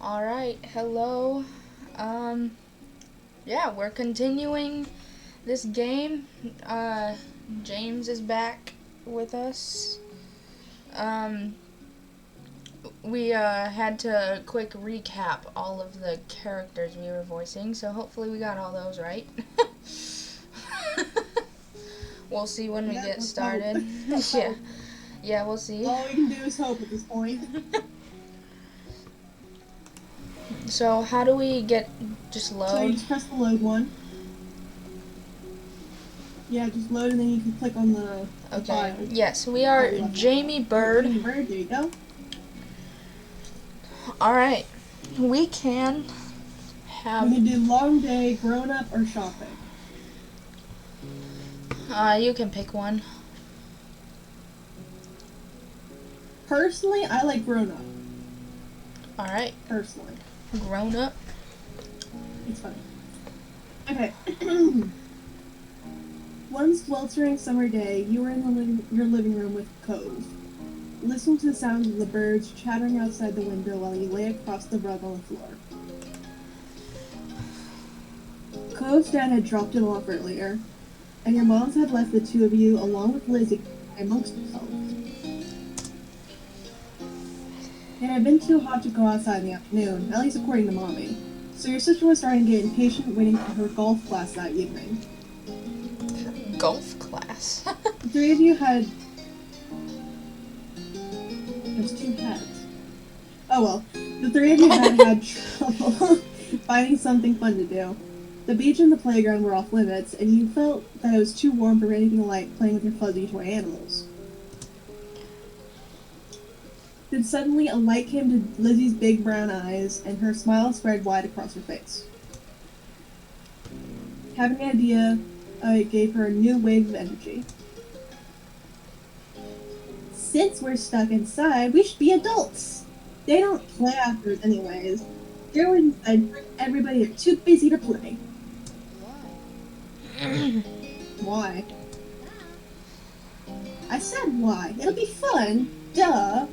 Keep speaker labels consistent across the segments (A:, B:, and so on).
A: Alright, hello. Yeah, we're continuing this game. James is back with us. Um, we had to quick recap all of the characters we were voicing, so hopefully we got all those right. We'll see when we get started. Yeah, we'll see.
B: All we can do is hope at this point.
A: So how do we just load?
B: So you just press the load one. Yeah, just load and then you can click on the
A: Okay.
B: file.
A: Yes, we are Jamie Bird.
B: Jamie Bird, there you go.
A: Alright. We can have...
B: We can do long day, grown up, or shopping.
A: You can pick one.
B: Personally, I like grown up.
A: Alright.
B: Personally.
A: Grown up.
B: It's funny. Okay. One sweltering summer day, you were in your living room with Cove. Listening to the sounds of the birds chattering outside the window while you lay across the rug on the floor. Cove's dad had dropped him off earlier, and your moms had left the two of you along with Lizzie amongst yourselves. It had been too hot to go outside in the afternoon, at least according to Mommy, so your sister was starting to get impatient waiting for her golf class that evening.
A: Golf class?
B: The three of you had... There's two heads. Oh well. The three of you had trouble finding something fun to do. The beach and the playground were off limits, and you felt that it was too warm for anything like playing with your fuzzy toy animals. Then suddenly a light came to Lizzie's big brown eyes, and her smile spread wide across her face. Having an idea, it gave her a new wave of energy. Since we're stuck inside, we should be adults. They don't play outdoors anyways. They're inside for everybody are too busy to play. Why? I said why. It'll be fun. Duh.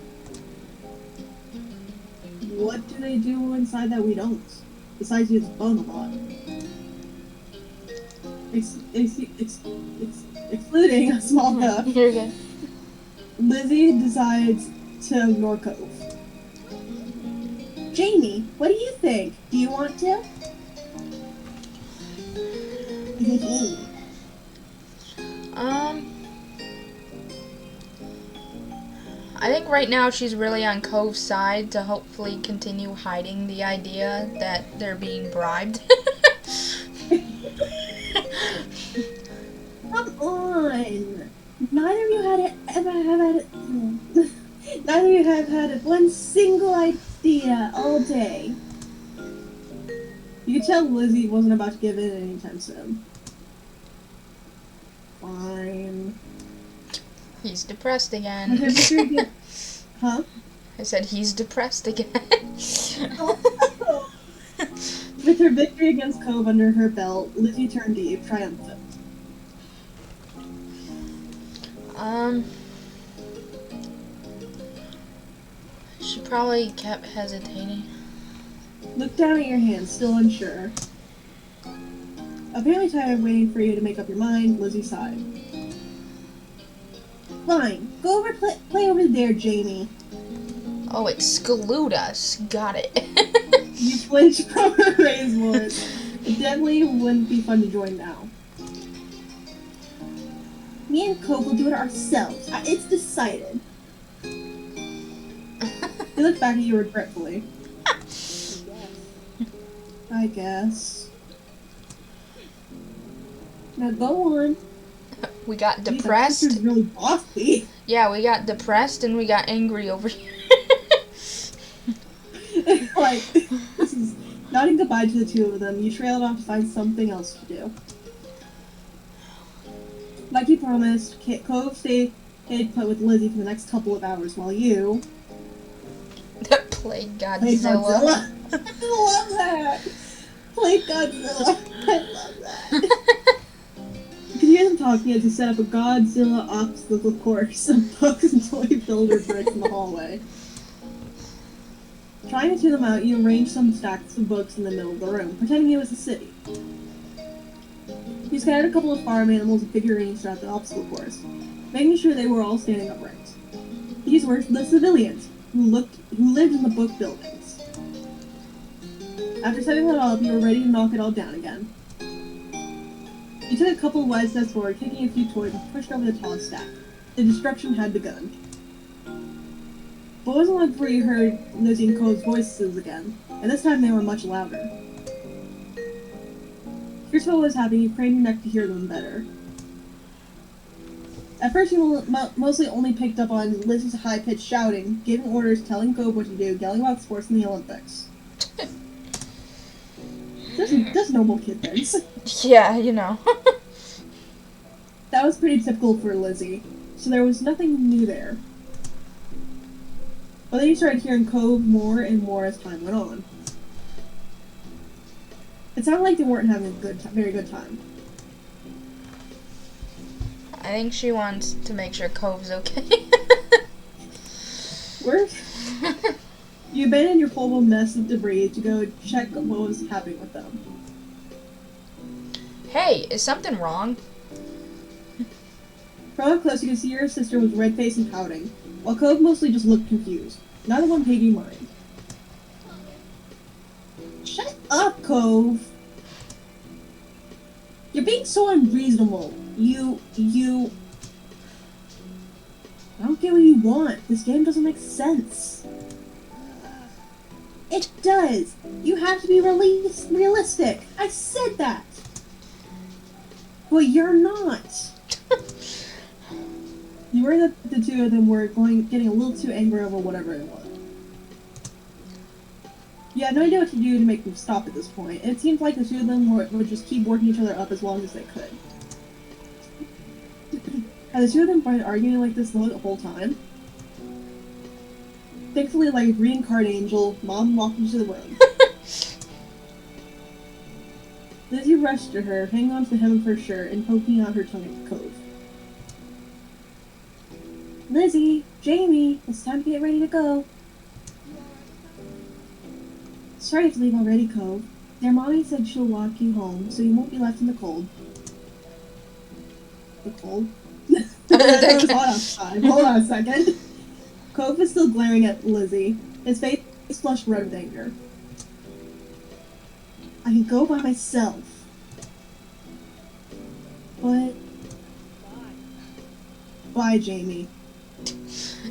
B: What do they do inside that we don't? Besides use phone a lot. Excluding a small cup.
A: You're good.
B: Lizzie decides to ignore Cove. Jamie, what do you think? Do you want to?
A: I think right now she's really on Cove's side to hopefully continue hiding the idea that they're being bribed.
B: Come on! Neither of you have had one single idea all day. You could tell Lizzie wasn't about to give in anytime soon. Fine.
A: He's depressed again.
B: Huh?
A: I said he's depressed again.
B: With her victory against Cove under her belt, Lizzie turned to you, triumphant.
A: She probably kept hesitating.
B: Look down at your hand, still unsure. Apparently tired of waiting for you to make up your mind, Lizzie sighed. Fine, go over play over there, Jamie.
A: Oh, exclude us. Got it.
B: You flinched from her raised voice. It definitely wouldn't be fun to join now. Me and Cope will do it ourselves. It's decided. He looked back at you regretfully. I guess. Now go on.
A: We got
B: Jeez,
A: depressed.
B: This is really bossy.
A: Yeah, we got depressed and we got angry over here.
B: Like, this is nodding goodbye to the two of them. You trailed off to find something else to do. Like you promised, Cove stayed put with Lizzie for the next couple of hours while you
A: Played
B: played
A: Godzilla.
B: Godzilla. I love that. Played Godzilla. I love that. You can hear them talking as you set up a Godzilla obstacle course of books and toy builder bricks in the hallway. Trying to tune them out, you arranged some stacks of books in the middle of the room, pretending it was a city. You scattered a couple of farm animals and figurines throughout the obstacle course, making sure they were all standing upright. These were the civilians, who lived in the book buildings. After setting that all up, you were ready to knock it all down again. You took a couple of wide steps forward, kicking a few toys and pushed over the tallest stack. The destruction had begun. But it wasn't long before you heard Lizzie and Cole's voices again, and this time they were much louder. Here's what was happening, you craned your neck to hear them better. At first you mostly only picked up on Lizzie's high-pitched shouting, giving orders, telling Cove what to do, yelling about sports in the Olympics. Just normal kid things.
A: Yeah, you know.
B: That was pretty typical for Lizzie, so there was nothing new there. But then you started hearing Cove more and more as time went on. It sounded like they weren't having a very good time.
A: I think she wants to make sure Cove's okay.
B: You abandoned your whole mess of debris to go check what was happening with them.
A: Hey, is something wrong?
B: From up close, you could see your sister was red-faced and pouting, while Cove mostly just looked confused. Neither one paid you mind. Shut up, Cove! You're being so unreasonable. I don't get what you want. This game doesn't make sense. It does! You have to be realistic! I said that! But you're not! You worry that the two of them were getting a little too angry over whatever it was. You had no idea what to do to make them stop at this point, and it seemed like the two of them would just keep working each other up as long as they could. Had the two of them been arguing like this the whole time? Thankfully, like a green card angel, Mom walked into the room. Lizzie rushed to her, hanging onto the hem of her shirt and poking out her tongue at the Cove. Lizzie, Jamie, it's time to get ready to go. Sorry to leave already, Cove. Their mommy said she'll walk you home, so you won't be left in the cold. The cold? It was hot outside. Hold on a second. Cove is still glaring at Lizzie. His face is flushed red with anger. I can go by myself. But... Bye, Jamie.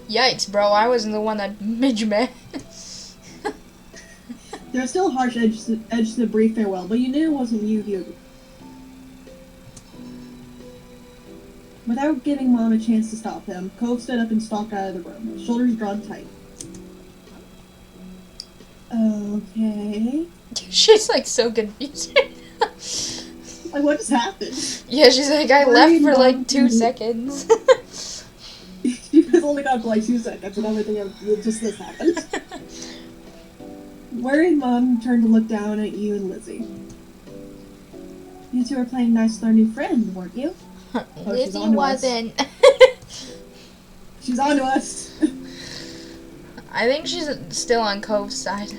A: Yikes, bro. I wasn't the one that made you mad.
B: There was still a harsh edge to the brief farewell, but you knew it wasn't you. Without giving Mom a chance to stop him, Cove stood up and stalked out of the room, shoulders drawn tight. Okay.
A: She's like so confused.
B: Like, what just happened?
A: Yeah, she's like, I left for like 2 seconds.
B: You guys only got for like 2 seconds, and everything else, just this happened. Worried Mom turned to look down at you and Lizzie. You two were playing nice with our new friend, weren't you?
A: Lizzie wasn't.
B: She's on to us.
A: I think she's still on Cove's side.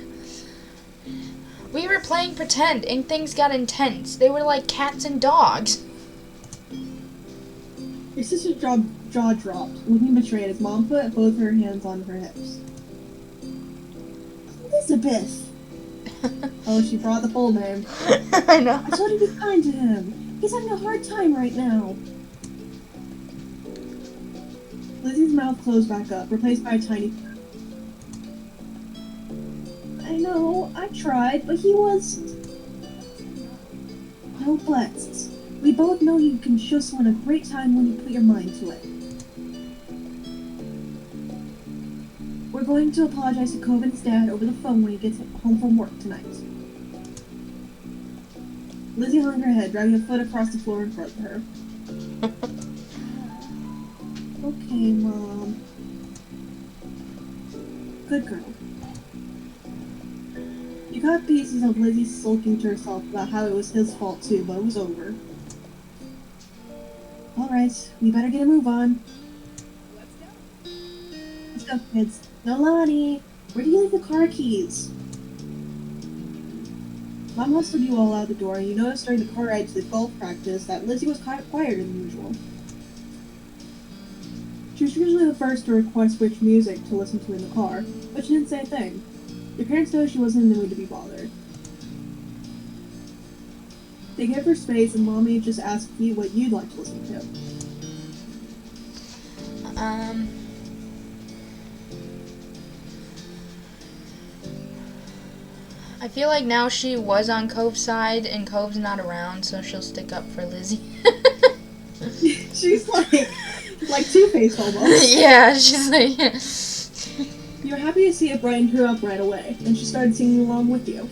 A: We were playing pretend, and things got intense. They were like cats and dogs.
B: Your sister's jaw dropped, looking betrayed as Mom put both her hands on her hips. Elizabeth! Oh, she brought the full name.
A: I know.
B: I told you to be kind to him. He's having a hard time right now. Lizzie's mouth closed back up, replaced by a tiny... I know, I tried, but he was... No buts. We both know you can show someone a great time when you put your mind to it. We're going to apologize to Coven's dad over the phone when he gets home from work tonight. Lizzie hung her head, dragging a foot across the floor in front of her. Okay, Mom. Good girl. You got pieces of Lizzie sulking to herself about how it was his fault too, but it was over. Alright, we better get a move on. Let's go, kids. No Lonnie! Where do you leave the car keys? Mom hustled you all out the door, and you noticed during the car ride to the golf practice that Lizzie was quieter than usual. She was usually the first to request which music to listen to in the car, but she didn't say a thing. Your parents noticed she wasn't in the mood to be bothered. They gave her space, and Mommy just asked you what you'd like to listen to.
A: I feel like now she was on Cove's side, and Cove's not around, so she'll stick up for Lizzie.
B: She's like Two-Face almost.
A: Yeah, she's like...
B: You were happy to see it brightened her up right away, and she started singing along with you.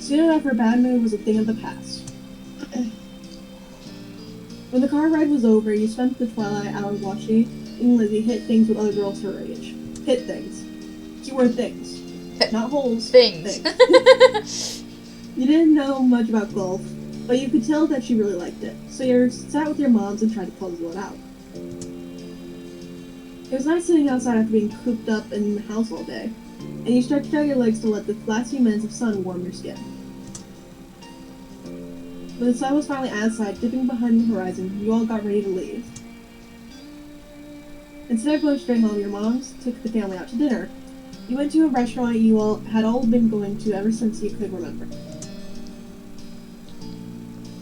B: Soon enough, her bad mood was a thing of the past. When the car ride was over, you spent the twilight hours watching Lizzie hit things with other girls her age. Hit things. Keyword things. Not holes.
A: Things.
B: You didn't know much about golf, but you could tell that she really liked it, so you sat with your moms and tried to puzzle it out. It was nice sitting outside after being cooped up in the house all day, and you stretched out your legs to let the last few minutes of sun warm your skin. When the sun was finally outside, dipping behind the horizon, you all got ready to leave. Instead of going straight home, your moms took the family out to dinner. You went to a restaurant you all had been going to ever since you could remember.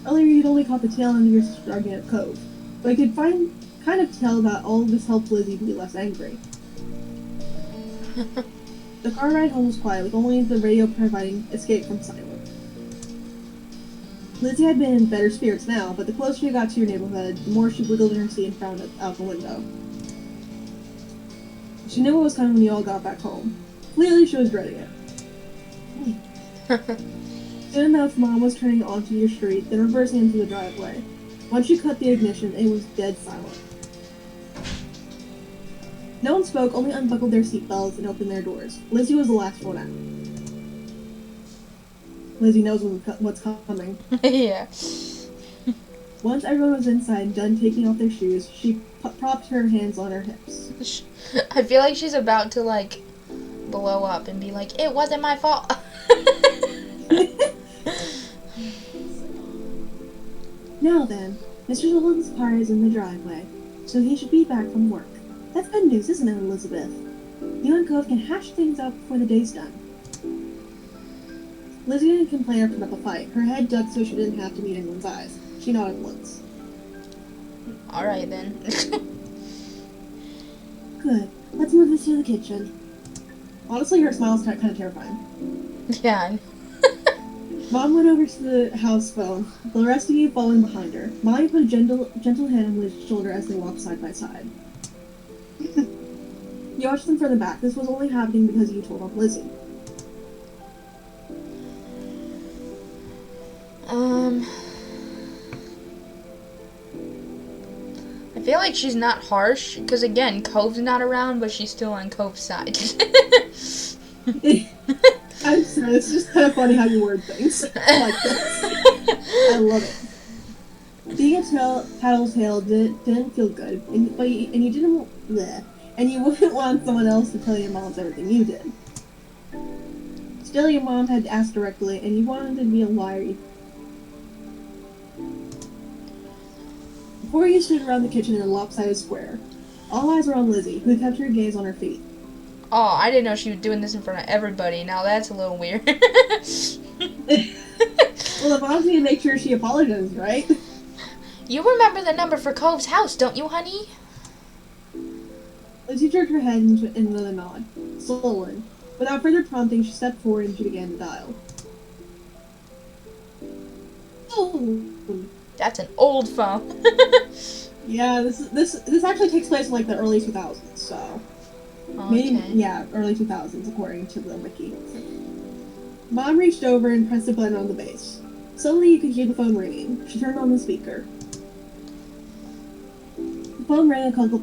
B: Earlier, you'd only caught the tail end of your sister arguing at Cove, but you could kind of tell that all of this helped Lizzie be less angry. The car ride home was quiet, with only the radio providing escape from silence. Lizzie had been in better spirits now, but the closer you got to your neighborhood, the more she wiggled in her seat and frowned out the window. She knew what was coming when you all got back home. Clearly, she was dreading it. Soon enough, Mom was turning onto your street, then reversing into the driveway. Once you cut the ignition, it was dead silent. No one spoke, only unbuckled their seatbelts and opened their doors. Lizzie was the last one out. Lizzie knows what's coming.
A: Yeah.
B: Once everyone was inside and done taking off their shoes, she propped her hands on her hips.
A: I feel like she's about to, like, blow up and be like, it wasn't my fault.
B: Now then, Mr. Sullivan's car is in the driveway, so he should be back from work. That's good news, isn't it, Elizabeth? You and Cove can hash things out before the day's done. Lizzie didn't complain or put up a fight. Her head ducked so she didn't have to meet anyone's eyes. She nodded once.
A: Alright then.
B: Good. Let's move this to the kitchen. Honestly, her smile's kind of terrifying.
A: Yeah.
B: Mom went over to the house phone, the rest of you following behind her. Molly put a gentle hand on Liz's shoulder as they walked side by side. You watched them from the back. This was only happening because you told on Lizzie.
A: I feel like she's not harsh, because again, Cove's not around, but she's still on Cove's side.
B: I'm sorry, it's just kind of funny how you word things like this. I love it. Being a tattletale didn't feel good, and you didn't, and you wouldn't want someone else to tell your moms everything you did. Still, your mom had asked directly, and you wanted to be a liar. Before you stood around the kitchen in a lopsided square. All eyes were on Lizzie, who kept her gaze on her feet.
A: Oh, I didn't know she was doing this in front of everybody. Now that's a little weird.
B: Well, the moms need to make sure she apologizes, right?
A: You remember the number for Cove's house, don't you, honey?
B: Lizzie jerked her head in another nod. Sullen. Without further prompting, she stepped forward and she began to dial. Oh.
A: That's an old phone.
B: Yeah, this actually takes place in like the early 2000s, so maybe early 2000s according to the wiki. Mom reached over and pressed a button on the base. Suddenly, you could hear the phone ringing. She turned on the speaker. The phone rang a couple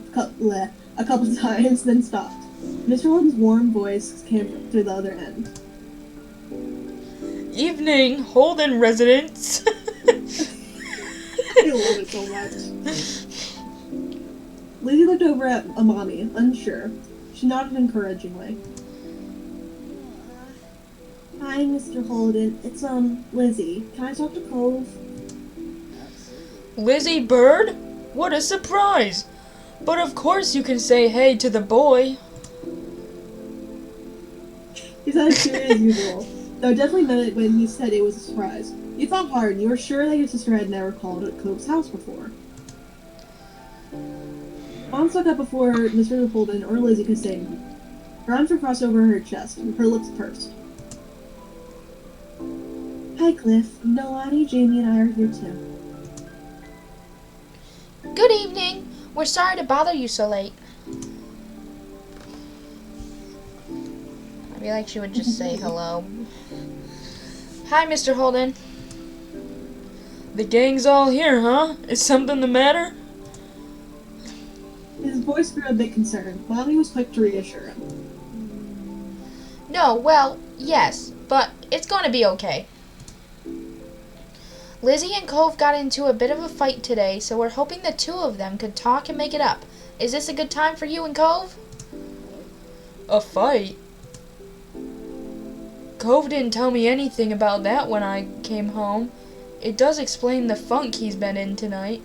B: times, then stopped. Mr. Holden's warm voice came through the other end.
A: Evening, Holden residents.
B: I love it so much. Lizzie looked over at Mommy, unsure. She She nodded encouragingly. Hi, Mr. Holden. It's, Lizzie. Can I talk to Cove?
A: Lizzie Bird? What a surprise! But of course you can say hey to the boy.
B: He sounded serious as usual, though it definitely meant it when he said it was a surprise. You thought hard, and you were sure that your sister had never called at Cove's house before. Mom spoke up before Mr. Holden or Lizzie could say anything. Her arms were crossed over her chest, and her lips pursed. Hi, Cliff. Nolani, Jamie, and I are here too.
A: Good evening. We're sorry to bother you so late. I feel like she would just say hello. Hi, Mr. Holden. The gang's all here, huh? Is something the matter?
B: His voice grew a bit concerned. Mommy was quick to reassure him.
A: No, well, yes, but it's going to be okay. Lizzie and Cove got into a bit of a fight today, so we're hoping the two of them could talk and make it up. Is this a good time for you and Cove? A fight? Cove didn't tell me anything about that when I came home. It does explain the funk he's been in tonight.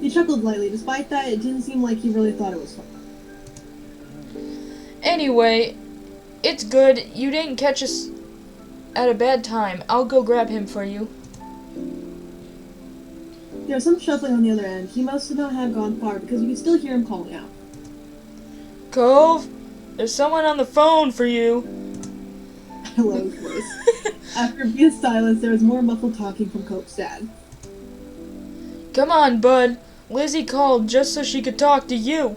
B: He chuckled lightly. Despite that, it didn't seem like he really thought it was fun.
A: Anyway, it's good. You didn't catch us at a bad time. I'll go grab him for you.
B: There was some shuffling on the other end. He must not have gone far because you could still hear him calling out.
A: Cove, there's someone on the phone for you.
B: Hello, voice. After a brief silence, there was more muffled talking from Cove's dad.
A: Come on, bud. Lizzie called just so she could talk to you.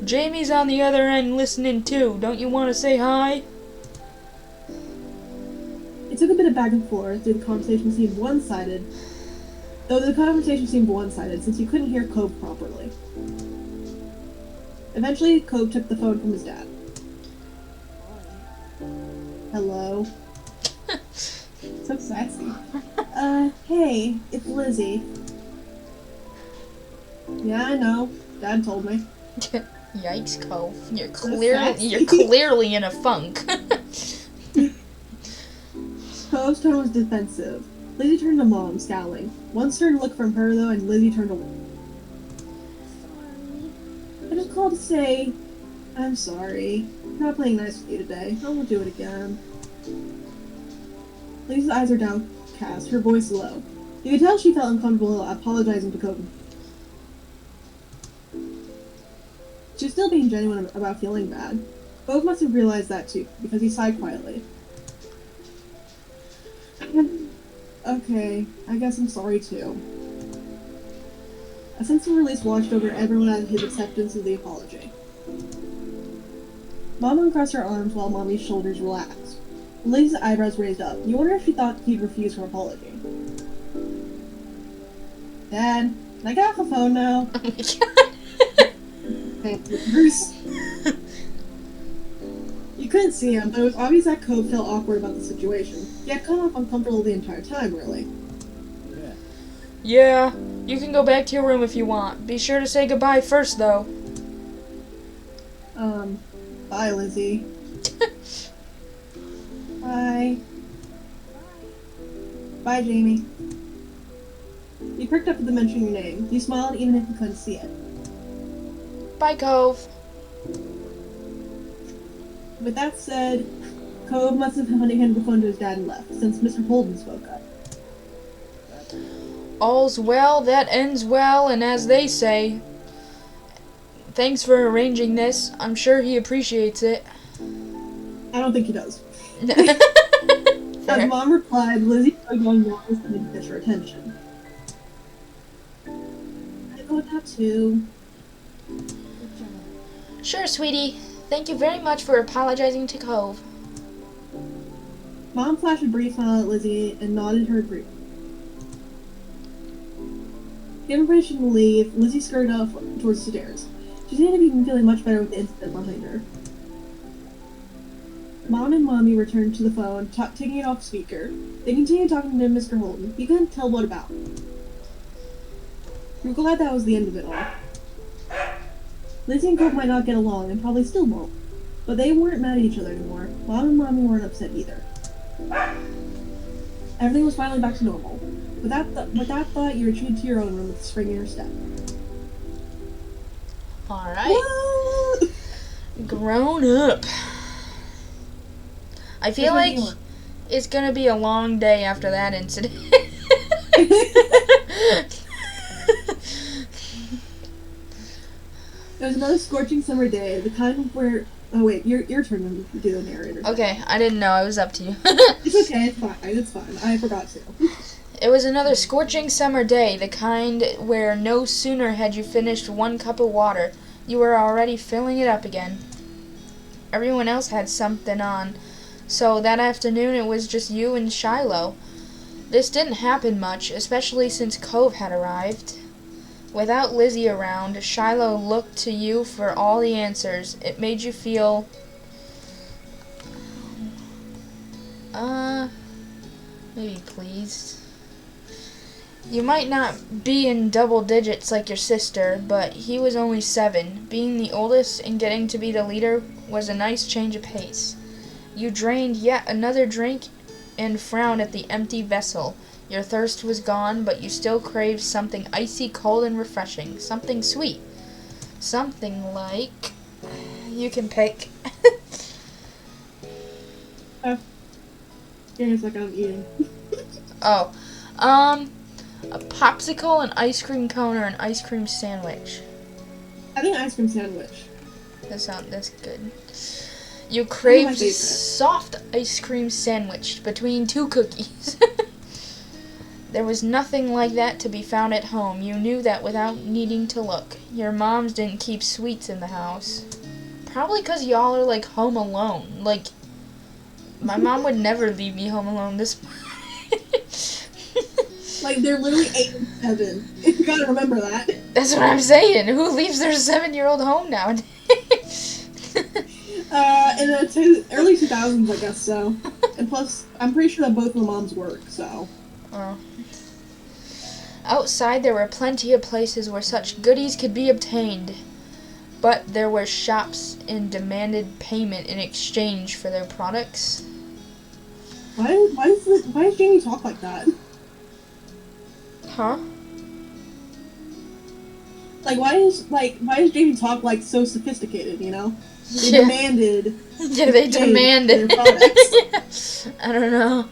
A: Jamie's on the other end listening too. Don't you want to say hi?
B: It took a bit of back and forth, though the conversation seemed one-sided since you couldn't hear Cove properly. Eventually, Cove took the phone from his dad. Hello? So sassy. Hey, it's Lizzie. Yeah, I know. Dad told me.
A: Yikes, Cove. You're
B: sassy.
A: clearly in a funk.
B: Cove's tone was defensive. Lizzie turned to Mom, scowling. One stern look from her, though, and Lizzie turned away. I just called to say, I'm sorry. I'm not playing nice with you today. I won't do it again. Lizzie's eyes are downcast, her voice low. You could tell she felt uncomfortable apologizing to Cove. She was still being genuine about feeling bad. Cove must have realized that too, because he sighed quietly. Okay, I guess I'm sorry too. A sense of release washed over everyone at his acceptance of the apology. Mom uncrossed her arms while Mommy's shoulders relaxed. Lizzie's eyebrows raised up. You wonder if she thought he'd refuse her apology. Dad, can I get off the phone now?
A: Oh my god.
B: Okay, Bruce. You couldn't see him, but it was obvious that Cove felt awkward about the situation. He had come off uncomfortable the entire time, really.
A: Yeah, you can go back to your room if you want. Be sure to say goodbye first, though.
B: Bye, Lizzie. Bye. Bye, Jamie. You perked up at the mention of your name. You smiled even if you couldn't see it.
A: Bye, Cove.
B: With that said, Cove must have handed the phone to his dad and left, since Mr. Holden spoke up.
A: All's well that ends well, and as they say, thanks for arranging this. I'm sure he appreciates it.
B: I don't think he does.
A: Fair.
B: As Mom replied, Lizzie shrugged on Mama's to catch her attention. I go now too.
A: Sure, sweetie. Thank you very much for apologizing to Cove.
B: Mom flashed a brief smile at Lizzie and nodded her agreement. Given permission to leave, Lizzie scurried off towards the stairs. She seemed to be feeling much better with the incident behind her. Mom and Mommy returned to the phone, taking it off speaker. They continued talking to Mr. Holden. He couldn't tell what about. We were glad that was the end of it all. Lizzie and Cove might not get along, and probably still won't. But they weren't mad at each other anymore. Mom and Mommy weren't upset either. Everything was finally back to normal. With that thought, you retreated to your own room with a spring in your step.
A: Alright. Grown up. I feel like it's gonna be a long day after that incident.
B: It was another scorching summer day, the kind where... Oh wait, your turn to do the narrator.
A: Okay, I didn't know. It was up to you.
B: It's okay, it's fine. I forgot to.
A: It was another scorching summer day, the kind where no sooner had you finished one cup of water, you were already filling it up again. Everyone else had something on, so that afternoon it was just you and Shiloh. This didn't happen much, especially since Cove had arrived. Without Lizzie around, Shiloh looked to you for all the answers. It made you feel... maybe pleased. You might not be in double digits like your sister, but he was only 7. Being the oldest and getting to be the leader was a nice change of pace. You drained yet another drink and frowned at the empty vessel. Your thirst was gone, but you still craved something icy cold and refreshing. Something sweet. Something like... You can pick.
B: It's like I'm eating.
A: Oh. A popsicle, an ice cream cone, or an ice cream sandwich.
B: I think ice cream sandwich.
A: That's good. You craved soft ice cream sandwich between 2 cookies. There was nothing like that to be found at home. You knew that without needing to look. Your moms didn't keep sweets in the house. Probably because y'all are, like, home alone. Like, my mom would never leave me home alone this morning.
B: Like, they're literally 8 and 7. You gotta remember that.
A: That's what I'm saying. Who leaves their 7-year-old home nowadays?
B: In the early 2000s, I guess so. And plus, I'm pretty sure that both of the moms work, so...
A: Oh. Outside, there were plenty of places where such goodies could be obtained. But there were shops and demanded payment in exchange for their products.
B: Why does Jamie talk like that?
A: Huh?
B: Like, why does Jamie talk like so sophisticated, you know? They
A: Yeah.
B: demanded.
A: Yeah, they demanded.
B: Their products.
A: I don't know.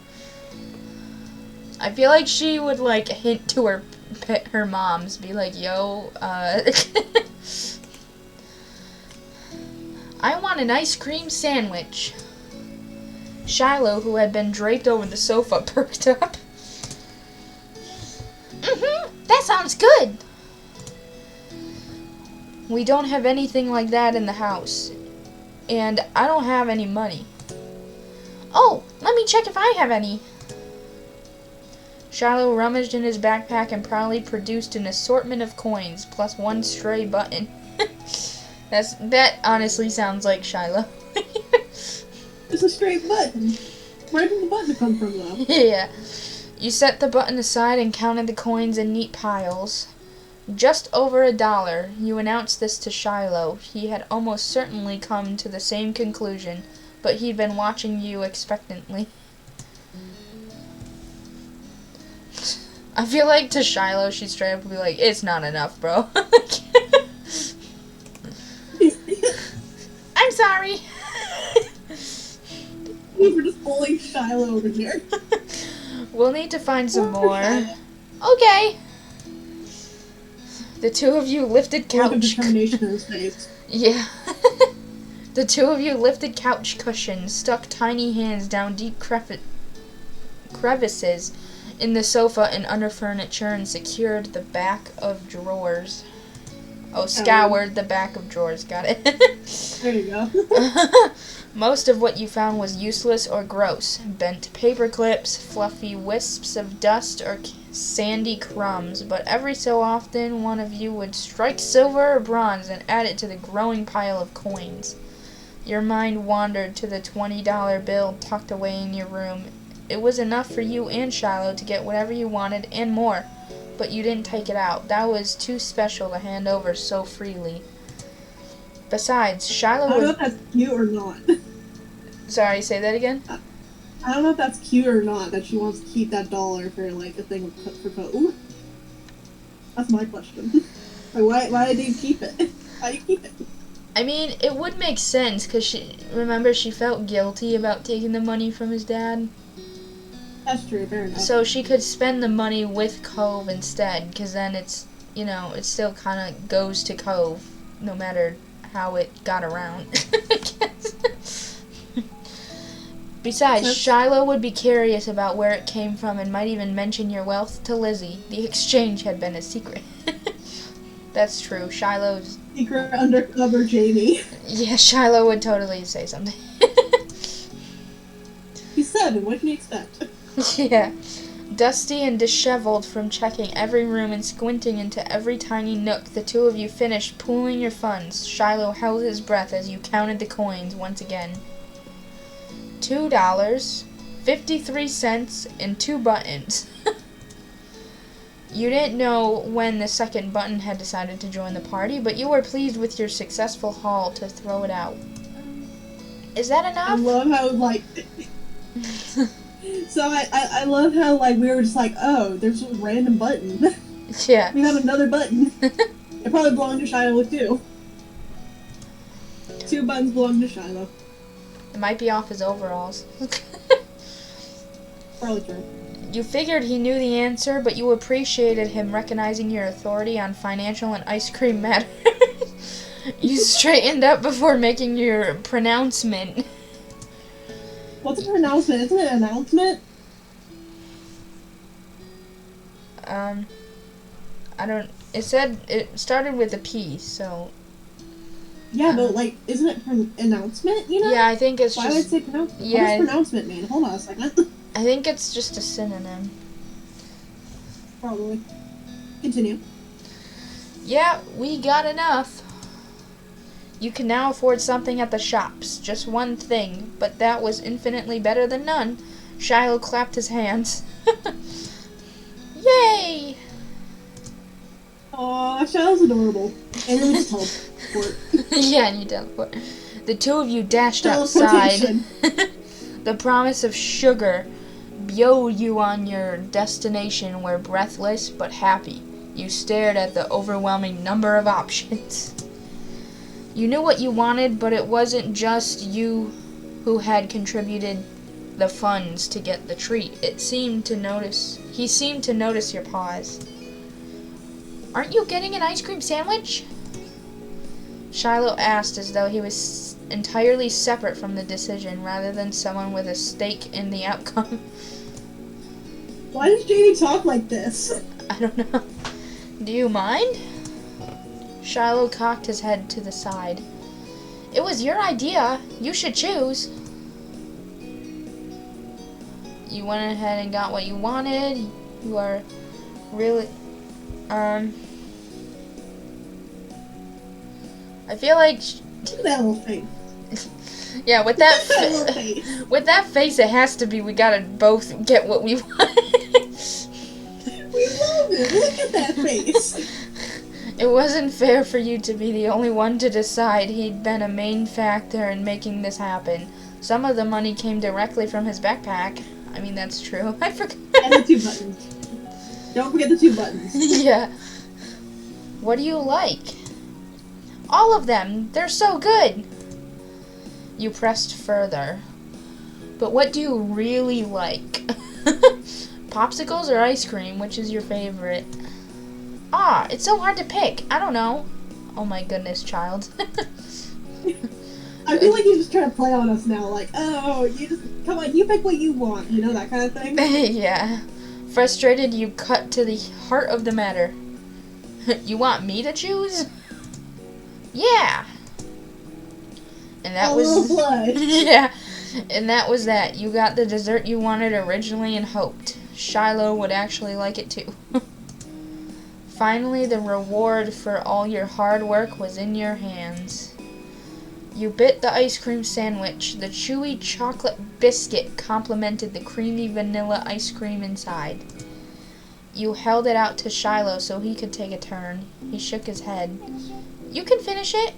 A: I feel like she would, like, hint to her moms, be like, yo, I want an ice cream sandwich. Shiloh, who had been draped over the sofa, perked up. That sounds good. We don't have anything like that in the house. And I don't have any money. Oh, let me check if I have any. Shiloh rummaged in his backpack and proudly produced an assortment of coins, plus 1 stray button. That honestly sounds like Shiloh.
B: It's a straight button. Where did the button come from, though?
A: Yeah. You set the button aside and counted the coins in neat piles. Just over $1. You announced this to Shiloh. He had almost certainly come to the same conclusion, but he'd been watching you expectantly. I feel like to Shiloh, she straight up would be like, it's not enough, bro. I'm sorry.
B: We're just bullying Shiloh over here.
A: We'll need to find some more. Okay. The two of you lifted couch.
B: Determination in his face.
A: Yeah. The two of you lifted couch cushions, stuck tiny hands down deep crevices in the sofa and under furniture, and secured the back of drawers. Oh, scoured the back of drawers. Got it.
B: There you go.
A: Most of what you found was useless or gross. Bent paper clips, fluffy wisps of dust, or sandy crumbs. But every so often, one of you would strike silver or bronze and add it to the growing pile of coins. Your mind wandered to the $20 bill tucked away in your room. It was enough for you and Shiloh to get whatever you wanted and more. But you didn't take it out. That was too special to hand over so freely. Besides,
B: I
A: Shiloh
B: don't know
A: was...
B: if that's cute or not.
A: Sorry, say that again?
B: I don't know if that's cute or not, that she wants to keep that dollar for, like, a thing for code. That's my question. Like, why do you keep it? Why do you keep it?
A: I mean, it would make sense, because she felt guilty about taking the money from his dad.
B: That's true, fair enough.
A: So she could spend the money with Cove instead, because then it's, you know, it still kind of goes to Cove, no matter how it got around, I guess. Besides, Shiloh would be curious about where it came from and might even mention your wealth to Lizzie. The exchange had been a secret. That's true. Shiloh's...
B: Secret undercover Jamie.
A: Yeah, Shiloh would totally say something.
B: He's 7, what can you expect?
A: Yeah. Dusty and disheveled from checking every room and squinting into every tiny nook, the two of you finished pooling your funds. Shiloh held his breath as you counted the coins once again. $2, 53 cents, and 2 buttons. You didn't know when the second button had decided to join the party, but you were pleased with your successful haul to throw it out. Is that enough?
B: I love how, like... So I love how, like, we were just like, oh, there's a random button.
A: Yeah.
B: We have another button. It probably belonged to Shiloh, too. 2 buttons belong to Shiloh.
A: It might be off his overalls.
B: Probably true.
A: You figured he knew the answer, but you appreciated him recognizing your authority on financial and ice cream matters. You straightened up before making your pronouncement.
B: What's a pronouncement? Isn't it an announcement?
A: I don't... It said... It started with a P, so...
B: Yeah, but, like, isn't it announcement, you know?
A: Yeah, I think it's
B: Why
A: just...
B: would I say pronouncement?
A: Yeah,
B: What does pronouncement mean? Hold on a second.
A: I think it's just a synonym.
B: Probably. Continue.
A: Yeah, we got enough. You can now afford something at the shops. Just one thing, but that was infinitely better than none. Shiloh clapped his hands. Yay!
B: Aw, Shiloh's adorable. And then we just teleport.
A: Yeah, and you teleport. The two of you dashed outside. The promise of sugar bowed you on your destination where breathless but happy. You stared at the overwhelming number of options. You knew what you wanted, but it wasn't just you who had contributed the funds to get the treat. He seemed to notice your pause. Aren't you getting an ice cream sandwich? Shiloh asked as though he was entirely separate from the decision rather than someone with a stake in the outcome.
B: Why does Jamie talk like this?
A: I don't know. Do you mind? Shiloh cocked his head to the side. It was your idea. You should choose. You went ahead and got what you wanted. You are really... I feel like...
B: That little face.
A: Yeah, with that with that face, it has to be we gotta both get what we want.
B: We love it. Look at that face.
A: It wasn't fair for you to be the only one to decide. He'd been a main factor in making this happen. Some of the money came directly from his backpack. I mean, that's true. I forgot.
B: And the 2 buttons. Don't forget the 2 buttons.
A: Yeah. What do you like? All of them. They're so good. You pressed further. But what do you really like? Popsicles or ice cream? Which is your favorite? Ah, it's so hard to pick. I don't know. Oh my goodness, child.
B: I feel like he's just trying to play on us now. Like, oh, you just... Come on, you pick what you want. You know, that kind of thing?
A: Yeah. Frustrated, you cut to the heart of the matter. You want me to choose? Yeah. And that was... Yeah. And that was that. You got the dessert you wanted originally and hoped. Shiloh would actually like it too. Finally, the reward for all your hard work was in your hands. You bit the ice cream sandwich. The chewy chocolate biscuit complemented the creamy vanilla ice cream inside. You held it out to Shiloh so he could take a turn. He shook his head. You can finish it.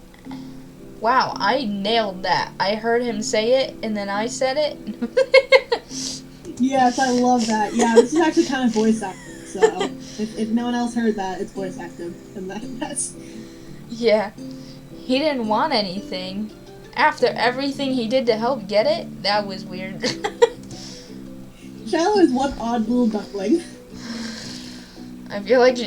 A: wow, I nailed that. I heard him say it, and then I said it.
B: Yes, I love that. Yeah, this is actually kind of voice acted, so if no one else heard that, it's voice acted, and that's...
A: Yeah. He didn't want anything. After everything he did to help get it, that was weird.
B: Shiloh is one odd little duckling.
A: I feel like,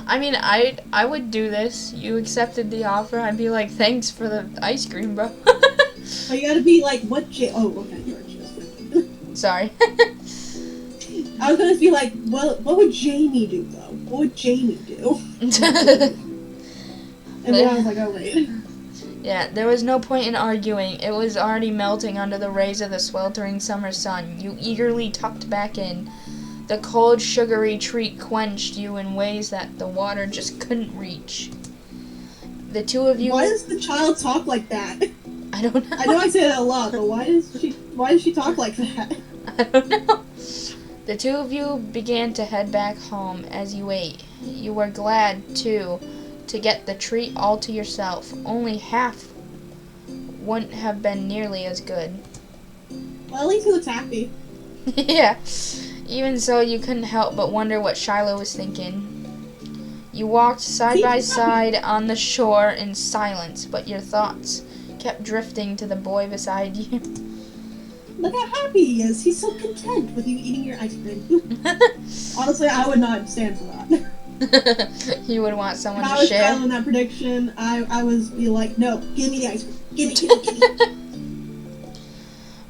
A: I mean, I would do this. You accepted the offer. I'd be like, thanks for the ice cream, bro.
B: Oh, you gotta be like, what oh, okay, George.
A: Sorry.
B: I was gonna be like, well, what would Jamie do, though? What would Jamie do? And then I was like, oh, wait.
A: Yeah, there was no point in arguing. It was already melting under the rays of the sweltering summer sun. You eagerly tucked back in. The cold, sugary treat quenched you in ways that the water just couldn't reach. The two of you...
B: Why does the child talk like that?
A: I don't know.
B: I know I say that a lot, but why does she talk like that?
A: I don't know. The two of you began to head back home as you ate. You were glad, too, to get the treat all to yourself. Only half wouldn't have been nearly as good.
B: Well, at least he looks happy.
A: Yeah. Even so, you couldn't help but wonder what Shiloh was thinking. You walked side by side on the shore in silence, but your thoughts kept drifting to the boy beside you.
B: Look how happy he is. He's so content with you eating your ice cream. Honestly, I would not stand for that.
A: You would want someone
B: if
A: to
B: I was
A: share?
B: following that prediction, I would be like, no, give me the ice cream. Give me.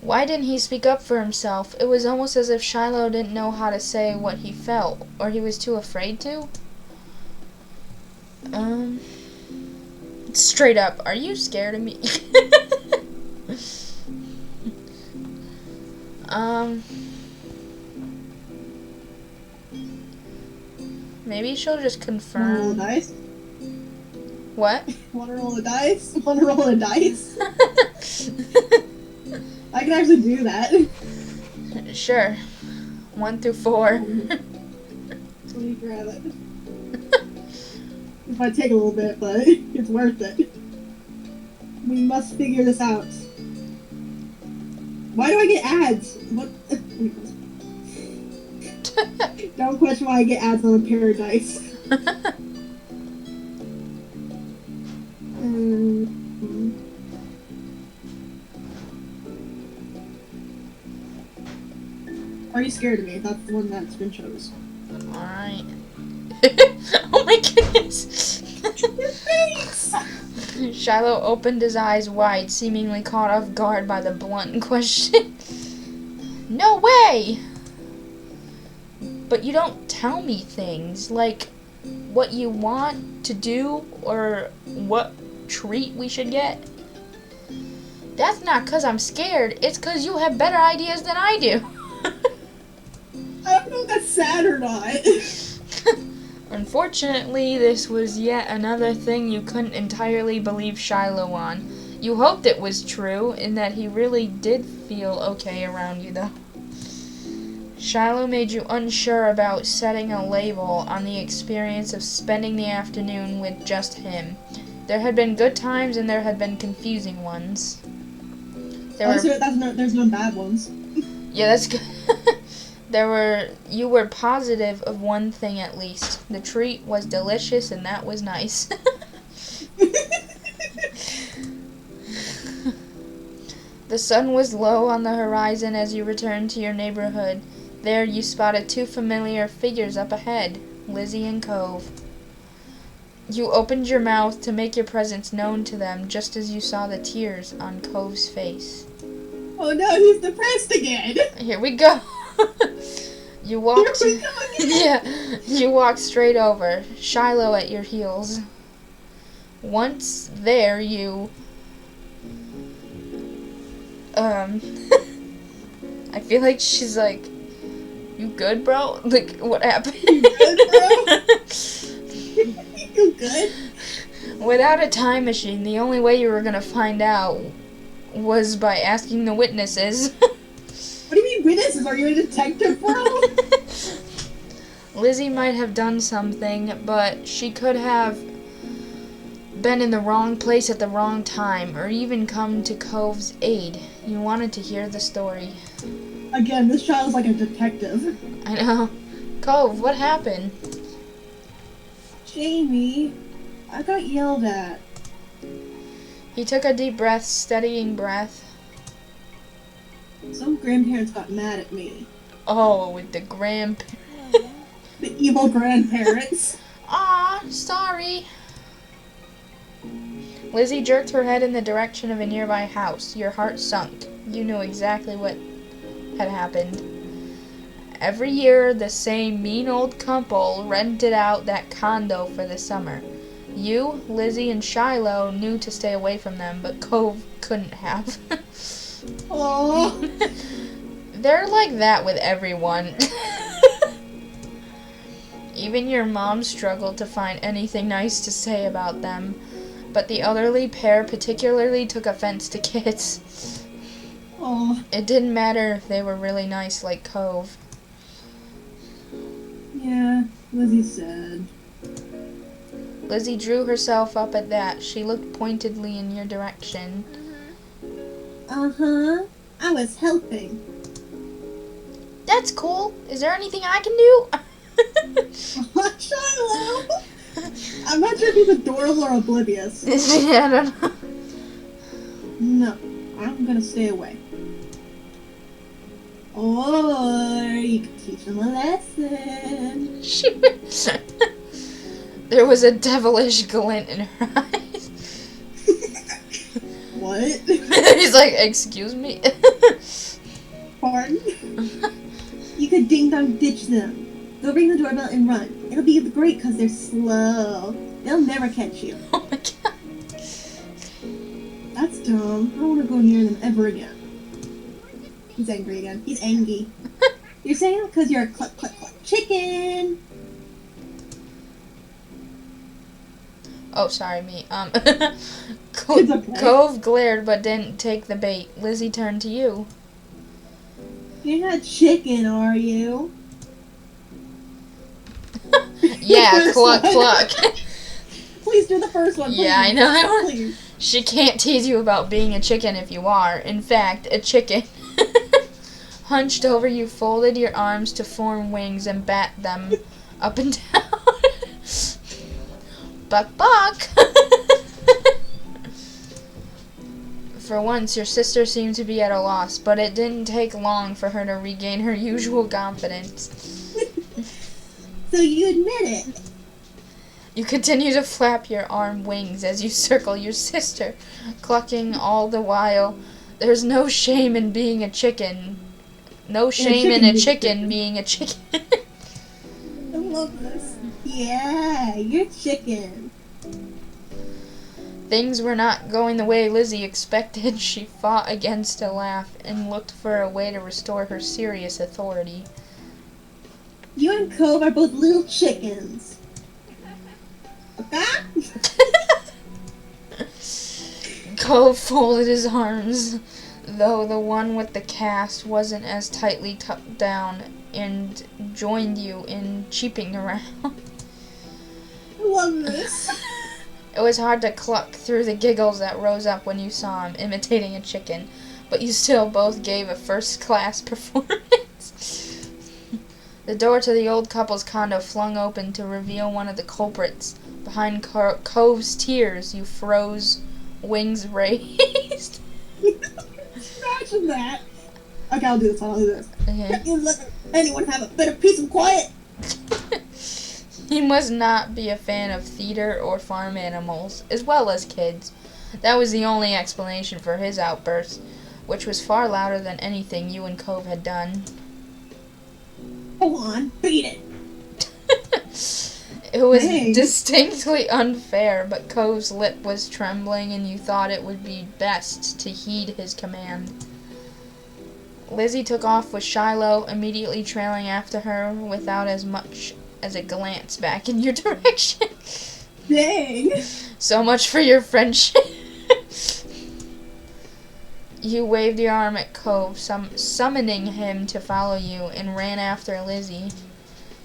A: Why didn't he speak up for himself? It was almost as if Shiloh didn't know how to say what he felt, or he was too afraid to. Straight up, are you scared of me? Maybe she'll just confirm.
B: Wanna roll the dice?
A: What?
B: Wanna roll the dice? Wanna roll the dice? I can actually do that.
A: Sure. 1 through 4.
B: Let me grab it. It might take a little bit, but it's worth it. We must figure this out. Why do I get ads? What? Don't question why I get ads on a Paradise. Are you scared of me? That's the one that's been chosen.
A: Alright. Oh my goodness!
B: Your face!
A: Shiloh opened his eyes wide, seemingly caught off guard by the blunt question. No way! But you don't tell me things, like what you want to do or what treat we should get. That's not 'cause I'm scared, it's 'cause you have better ideas than I do.
B: I don't know if that's sad or not.
A: Unfortunately, this was yet another thing you couldn't entirely believe Shiloh on. You hoped it was true, and that he really did feel okay around you, though. Shiloh made you unsure about setting a label on the experience of spending the afternoon with just him. There had been good times, and there had been confusing ones.
B: There's no bad ones.
A: Yeah, that's good. You were positive of one thing at least. The treat was delicious and that was nice. The sun was low on the horizon as you returned to your neighborhood. There you spotted two familiar figures up ahead, Lizzie and Cove. You opened your mouth to make your presence known to them just as you saw the tears on Cove's face.
B: Oh no, he's depressed again!
A: Here we go! You walked.
B: Here we go again.
A: Yeah, you walked straight over, Shiloh at your heels. Once there, you. I feel like she's like, "You good, bro? Like, what happened?"
B: You good, bro? You good?
A: Without a time machine, the only way you were gonna find out was by asking the witnesses.
B: What do you mean witnesses? Are you a detective, bro?
A: Lizzie might have done something, but she could have been in the wrong place at the wrong time, or even come to Cove's aid. You wanted to hear the story.
B: Again, this child is like a detective.
A: I know. Cove, what happened?
B: Jamie, I got yelled at.
A: He took a deep breath, steadying breath.
B: Some grandparents got mad at me.
A: Oh, with the grandparents.
B: The evil grandparents.
A: Aw, sorry. Lizzie jerked her head in the direction of a nearby house. Your heart sunk. You knew exactly what had happened. Every year, the same mean old couple rented out that condo for the summer. You, Lizzie, and Shiloh knew to stay away from them, but Cove couldn't have.
B: Aww.
A: They're like that with everyone. Even your mom struggled to find anything nice to say about them, but the elderly pair particularly took offense to kids.
B: Aww.
A: It didn't matter if they were really nice like Cove.
B: Yeah, Lizzie said.
A: Lizzie drew herself up at that. She looked pointedly in your direction.
B: Uh-huh. I was helping.
A: That's cool. Is there anything I can do?
B: Shiloh! I'm not sure if he's adorable or oblivious.
A: Yeah, I don't know.
B: No, I'm gonna stay away. Or you could teach him a lesson.
A: There was a devilish glint in her eyes.
B: What?
A: He's like, excuse me?
B: Pardon? You could ding-dong ditch them. They'll ring the doorbell and run. It'll be great because they're slow. They'll never catch you.
A: Oh my god.
B: That's dumb. I don't want to go near them ever again. He's angry again. He's angry. You're saying it because you're a cluck, cluck, cluck chicken.
A: Oh, sorry, me.
B: It's okay.
A: Cove glared but didn't take the bait. Lizzie turned to you.
B: You're not chicken, are you?
A: Yeah, cluck, cluck.
B: Please do the first one. Please.
A: Yeah, I know.
B: Please.
A: She can't tease you about being a chicken if you are, in fact, a chicken. Hunched over, you folded your arms to form wings and bat them up and down. Buck, buck. For once, your sister seemed to be at a loss, but it didn't take long for her to regain her usual confidence.
B: So you admit it?
A: You continue to flap your arm wings as you circle your sister, clucking all the while. There's no shame in being a chicken. No shame in a chicken being a chicken.
B: I love this. Yeah, you're chicken.
A: Things were not going the way Lizzie expected. She fought against a laugh and looked for a way to restore her serious authority.
B: You and Cove are both little chickens. Okay?
A: Cove folded his arms, though the one with the cast wasn't as tightly tucked down, and joined you in cheeping around.
B: I love this.
A: It was hard to cluck through the giggles that rose up when you saw him imitating a chicken, but you still both gave a first-class performance. The door to the old couple's condo flung open to reveal one of the culprits. Behind Cove's tears, you froze, wings raised.
B: Imagine that. Okay, I'll do this.
A: Okay.
B: You let anyone have a bit of peace and quiet?
A: He must not be a fan of theater or farm animals, as well as kids. That was the only explanation for his outburst, which was far louder than anything you and Cove had done.
B: Go on, beat it.
A: It was
B: Dang.
A: distinctly unfair, but Cove's lip was trembling and you thought it would be best to heed his command. Lizzie took off with Shiloh, immediately trailing after her without as much as a glance back in your direction.
B: Dang.
A: So much for your friendship. You waved your arm at Cove, summoning him to follow you, and ran after Lizzie.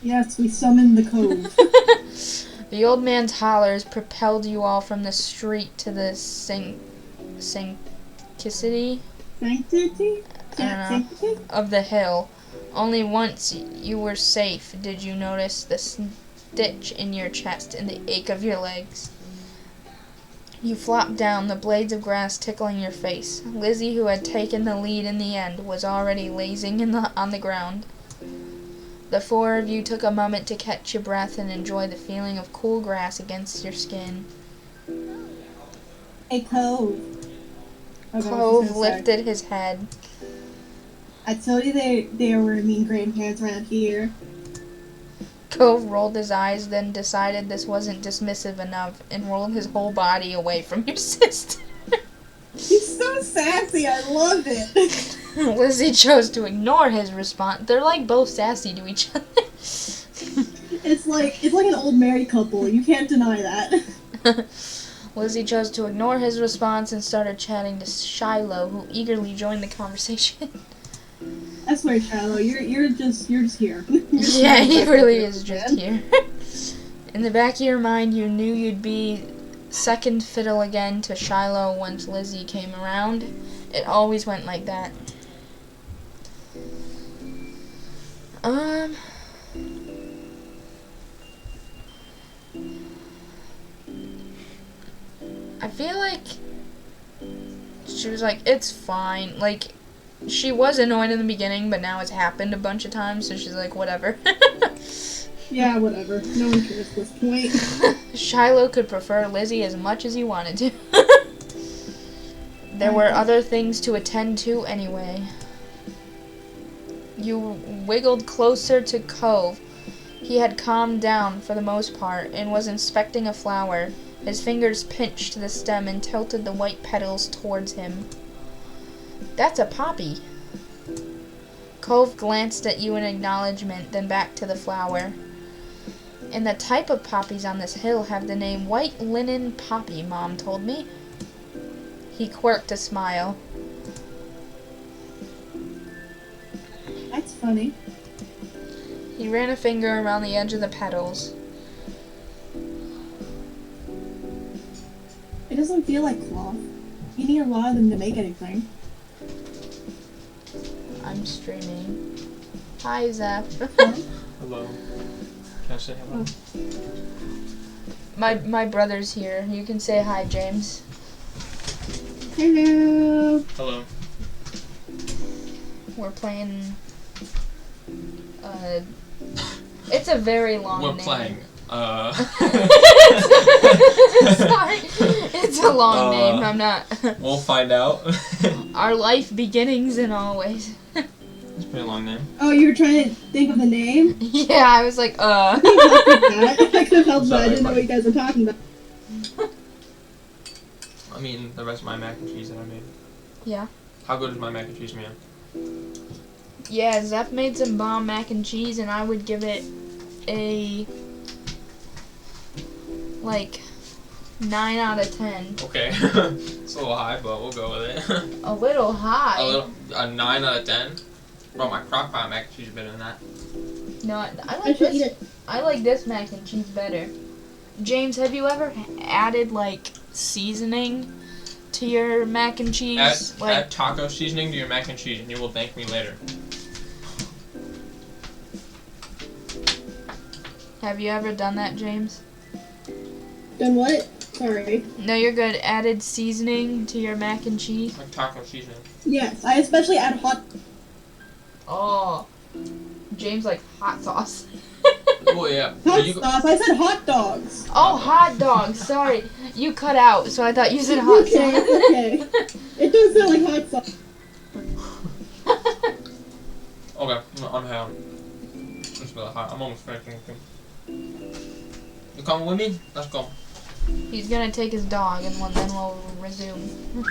B: Yes, we summoned the Cove.
A: The The old man's hollers propelled you all from the street to the sanctity
B: Sanctity?
A: of the hill. Only once you were safe did you notice the stitch in your chest and the ache of your legs. You flopped down, the blades of grass tickling your face. Lizzie, who had taken the lead in the end, was already lazing on the ground. The four of you took a moment to catch your breath and enjoy the feeling of cool grass against your skin.
B: Hey, Cove.
A: Cove lifted his head.
B: I told you there were mean grandparents around here.
A: Cove rolled his eyes, then decided this wasn't dismissive enough, and rolled his whole body away from your sister.
B: He's so sassy, I love it.
A: Lizzie chose to ignore his response. They're like both sassy to each other.
B: It's like an old married couple. You can't deny that.
A: Lizzie chose to ignore his response and started chatting to Shiloh, who eagerly joined the conversation.
B: I swear, Shiloh, you're just here.
A: Yeah, he really is just here. In the back of your mind, you knew you'd be second fiddle again to Shiloh once Lizzie came around. It always went like that. I feel like she was like, it's fine. Like, she was annoyed in the beginning, but now it's happened a bunch of times, so she's like, whatever.
B: Yeah, whatever. No one cares at this point.
A: Shiloh could prefer Lizzie as much as he wanted to. There were other things to attend to anyway. You wiggled closer to Cove. He had calmed down for the most part and was inspecting a flower. His fingers pinched the stem and tilted the white petals towards him. That's a poppy. Cove glanced at you in acknowledgement, then back to the flower. And the type of poppies on this hill have the name white linen poppy, Mom told me. He quirked a smile.
B: That's funny.
A: He ran a finger around the edge of the petals.
B: It doesn't feel like cloth. You need a lot of them to make anything.
A: I'm streaming. Hi, Zeph.
C: Hello. Can I say hello?
A: My brother's here. You can say hi, James.
B: Hello.
C: Hello.
A: We're playing. It's a very long name.
C: We're playing.
A: Sorry, it's a long name. I'm not.
C: We'll find out.
A: Our life beginnings and always.
C: It's a pretty long name.
B: Oh, you were trying to think of the name?
A: Yeah, I was like,
B: I could have helped, but I didn't know what you guys were talking about.
C: I mean, the rest of my mac and cheese that I made.
A: Yeah.
C: How good is my mac and cheese, man?
A: Yeah, Zeph made some bomb mac and cheese, and I would give it a, like, 9 out of 10.
C: Okay. It's a little high, but we'll go with it.
A: A little high.
C: A 9 out of 10? Bro, my crock pot mac and cheese is better than that.
A: No, I like this. I like this mac and cheese better. James, have you ever added, like, seasoning to your mac and cheese?
C: Add taco seasoning to your mac and cheese, and you will thank me later.
A: Have you ever done that, James?
B: Done what? Sorry.
A: No, you're good. Added seasoning to your mac and cheese?
C: Like taco seasoning.
B: Yes, I especially add hot.
A: Oh. James like hot sauce.
C: Oh, yeah.
B: Hot sauce. I said hot dogs.
A: Oh, hot dogs. Sorry. You cut out, so I thought you said hot
B: Okay,
A: sauce.
B: okay. It does sound like hot sauce.
C: Okay, I'm hot. It's really hot. I'm almost finished. You coming with me? Let's go.
A: He's gonna take his dog, and then we'll resume.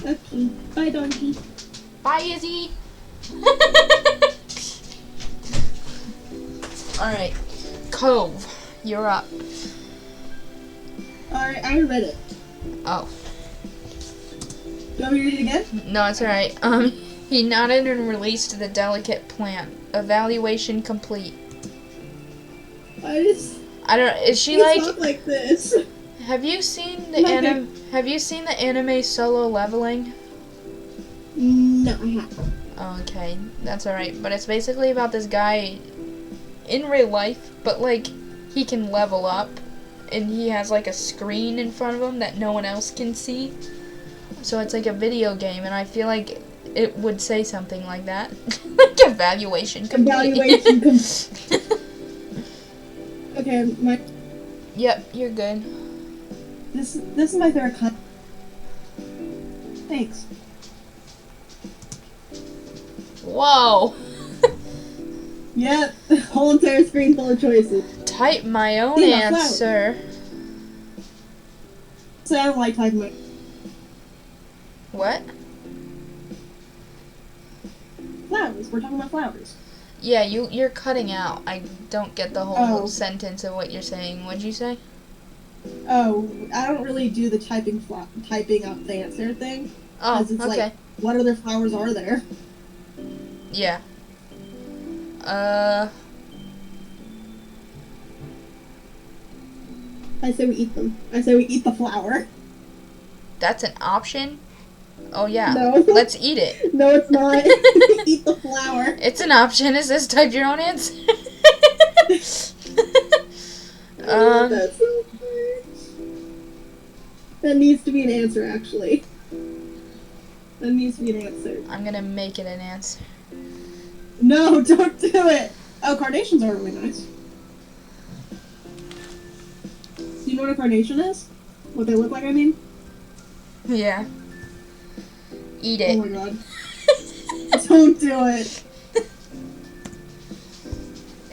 B: Okay. Bye, donkey.
A: Bye, Izzy. Alright. Cove, you're up.
B: Alright, I read it.
A: Oh.
B: Do you want me to read it again?
A: No, it's alright. He nodded and released the delicate plant. Evaluation complete. I don't. Is she
B: Please
A: like?
B: talk like this.
A: Have you seen the
B: Okay.
A: Have you seen the anime Solo Leveling?
B: No, I haven't.
A: Okay, that's alright. But it's basically about this guy in real life, but like he can level up, and he has like a screen in front of him that no one else can see. So it's like a video game, and I feel like it would say something like that, like evaluation complete.
B: Evaluation Okay,
A: Yep, you're good.
B: this is my favorite kind. Thanks.
A: Whoa.
B: Yep, whole entire screen full of choices.
A: Type my own
B: See,
A: answer.
B: So I don't like typing my
A: What?
B: flowers. We're talking about flowers.
A: Yeah, you're cutting out. I don't get the whole
B: Oh.
A: sentence of what you're saying. What'd you say?
B: Oh, I don't really do the typing up the answer thing.
A: Oh,
B: 'Cause it's
A: okay.
B: like, what other flowers are there?
A: Yeah.
B: I say we eat them. I say we eat the flower.
A: That's an option? Oh, yeah.
B: No.
A: Let's eat it.
B: No, it's not. Eat the flower.
A: It's an option. It says type your own answer.
B: That's so funny. That needs to be an answer, actually. That needs to be an answer.
A: I'm gonna make it an answer.
B: No, don't do it. Oh, carnations are really nice. Do you know what a carnation is? What they look like, I mean?
A: Yeah. Eat
B: Oh
A: it.
B: my god. Don't do it.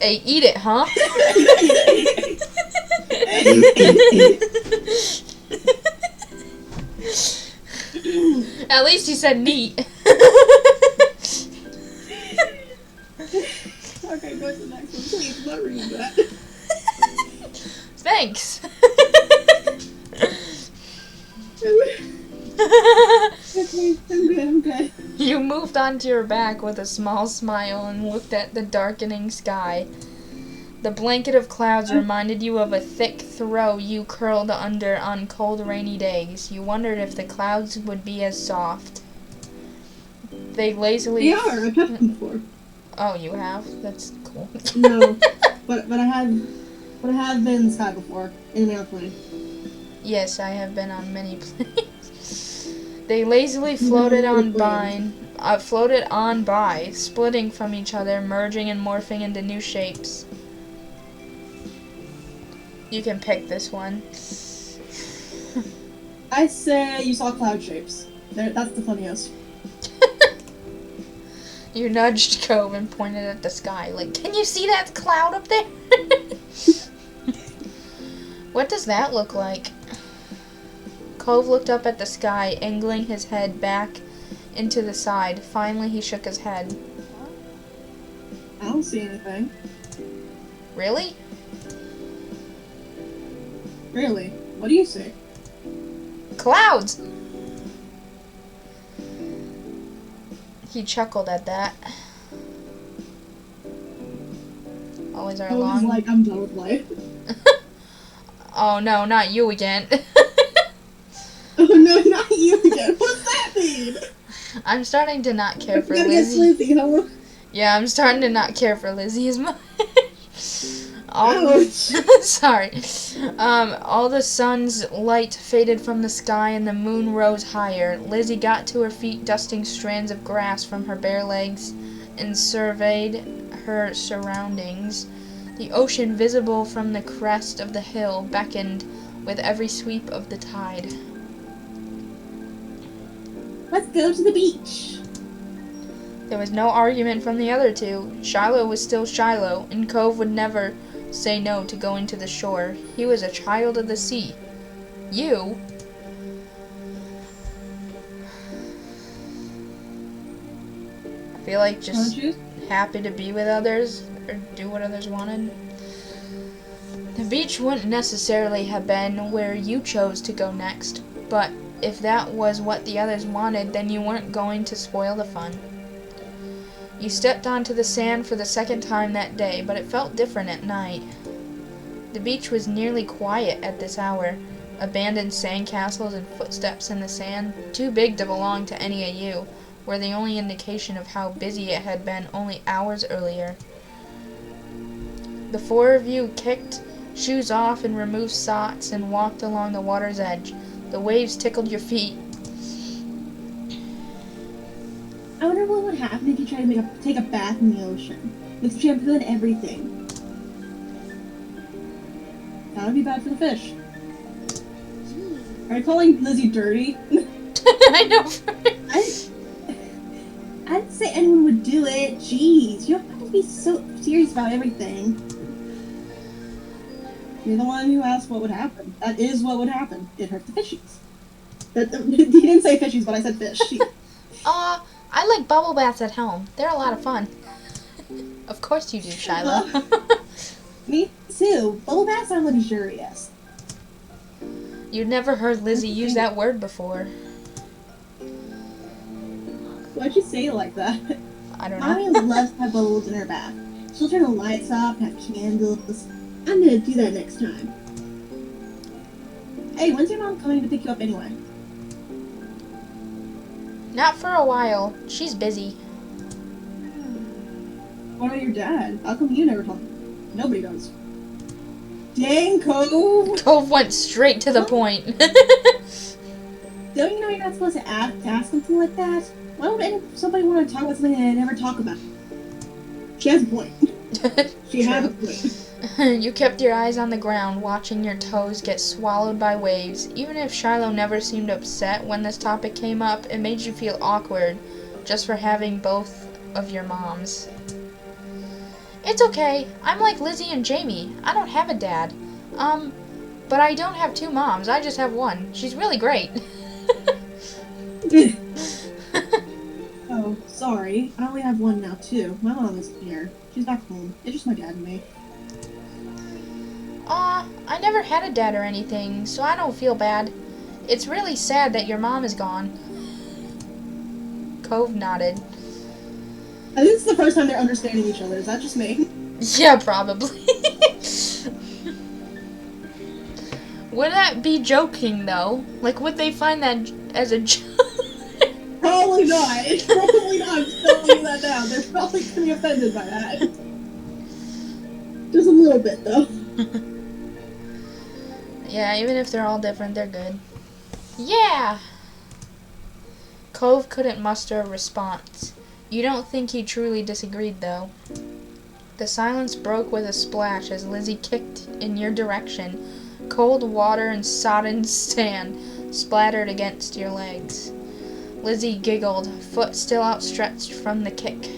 A: Hey, eat it, huh? At least you said neat.
B: Okay, go to the next one. Please, not read that.
A: Thanks.
B: Okay, I'm good.
A: You moved onto your back with a small smile and looked at the darkening sky. The blanket of clouds reminded you of a thick throw you curled under on cold, rainy days. You wondered if the clouds would be as soft. They lazily...
B: They are. I've touched them before.
A: Oh, you have? That's cool.
B: No, but I have been in the sky before in an airplane.
A: Yes, I have been on many planes. They lazily floated on by, splitting from each other, merging and morphing into new shapes. You can pick this one.
B: I say you saw cloud shapes. That's the funniest.
A: You nudged Cove and pointed at the sky, like, can you see that cloud up there? What does that look like? Cove looked up at the sky, angling his head back into the side. Finally, he shook his head.
B: I don't see anything.
A: Really?
B: Really? What do you see?
A: Clouds! He chuckled at that. Always our
B: I was
A: long...
B: like, I'm done with life.
A: Oh no, not you again.
B: Oh no, not you again. What's that mean?
A: I'm starting to not care for
B: I'm gonna get
A: Lizzie.
B: sleepy, huh?
A: Yeah, I'm starting to not care for Lizzie as much.
B: Ouch.
A: Sorry. All the sun's light faded from the sky and the moon rose higher. Lizzie got to her feet, dusting strands of grass from her bare legs, and surveyed her surroundings. The ocean, visible from the crest of the hill, beckoned with every sweep of the tide.
B: Let's go to the beach.
A: There was no argument from the other two. Shiloh was still Shiloh, and Cove would never say no to going to the shore. He was a child of the sea. You? I feel like just happy to be with others, or do what others wanted. The beach wouldn't necessarily have been where you chose to go next, but if that was what the others wanted, then you weren't going to spoil the fun. You stepped onto the sand for the second time that day, but it felt different at night. The beach was nearly quiet at this hour. Abandoned sandcastles and footsteps in the sand, too big to belong to any of you, were the only indication of how busy it had been only hours earlier. The four of you kicked shoes off and removed socks and walked along the water's edge. The waves tickled your feet.
B: I wonder what would happen if you tried to take a bath in the ocean, with shampoo and everything. That would be bad for the fish. Are you calling Lizzie dirty?
A: I know.
B: I'd say anyone would do it. Jeez, you don't have to be so serious about everything. You're the one who asked what would happen. That is what would happen. It hurt the fishies. He didn't say fishies, but I said fish.
A: I like bubble baths at home. They're a lot of fun. Of course you do, Shiloh.
B: Me too. Bubble baths are luxurious.
A: You'd never heard Lizzie use that word before.
B: Why'd you say it like that?
A: I don't know.
B: Mommy loves to have bubbles in her bath. She'll turn the lights off, have candles. I'm gonna do that next time. Hey, when's your mom coming to pick you up anyway?
A: Not for a while. She's busy.
B: What about your dad? How come you never talk? Nobody does. Dang, Cove!
A: Cove went straight to the point.
B: Don't you know you're not supposed to ask something like that? Why would somebody want to talk about something they never talk about? She has a point. She has a point.
A: You kept your eyes on the ground, watching your toes get swallowed by waves. Even if Shiloh never seemed upset when this topic came up, it made you feel awkward, just for having both of your moms. It's okay. I'm like Lizzie and Jamie. I don't have a dad. But I don't have two moms. I just have one. She's really great.
B: Oh, sorry. I only have one now, too. My mom isn't here. She's back home. It's just my dad and me.
A: I never had a dad or anything, so I don't feel bad. It's really sad that your mom is gone. Cove nodded.
B: I think this is the first time they're understanding each other. Is that just me?
A: Yeah, probably. Would that be joking, though? Like, would they find that as a joke?
B: Probably not. It's probably not. I'm telling you that now. They're probably going to be offended by that. Just a little bit, though.
A: Yeah, even if they're all different, they're good. Yeah! Cove couldn't muster a response. You don't think he truly disagreed, though. The silence broke with a splash as Lizzie kicked in your direction. Cold water and sodden sand splattered against your legs. Lizzie giggled, foot still outstretched from the kick.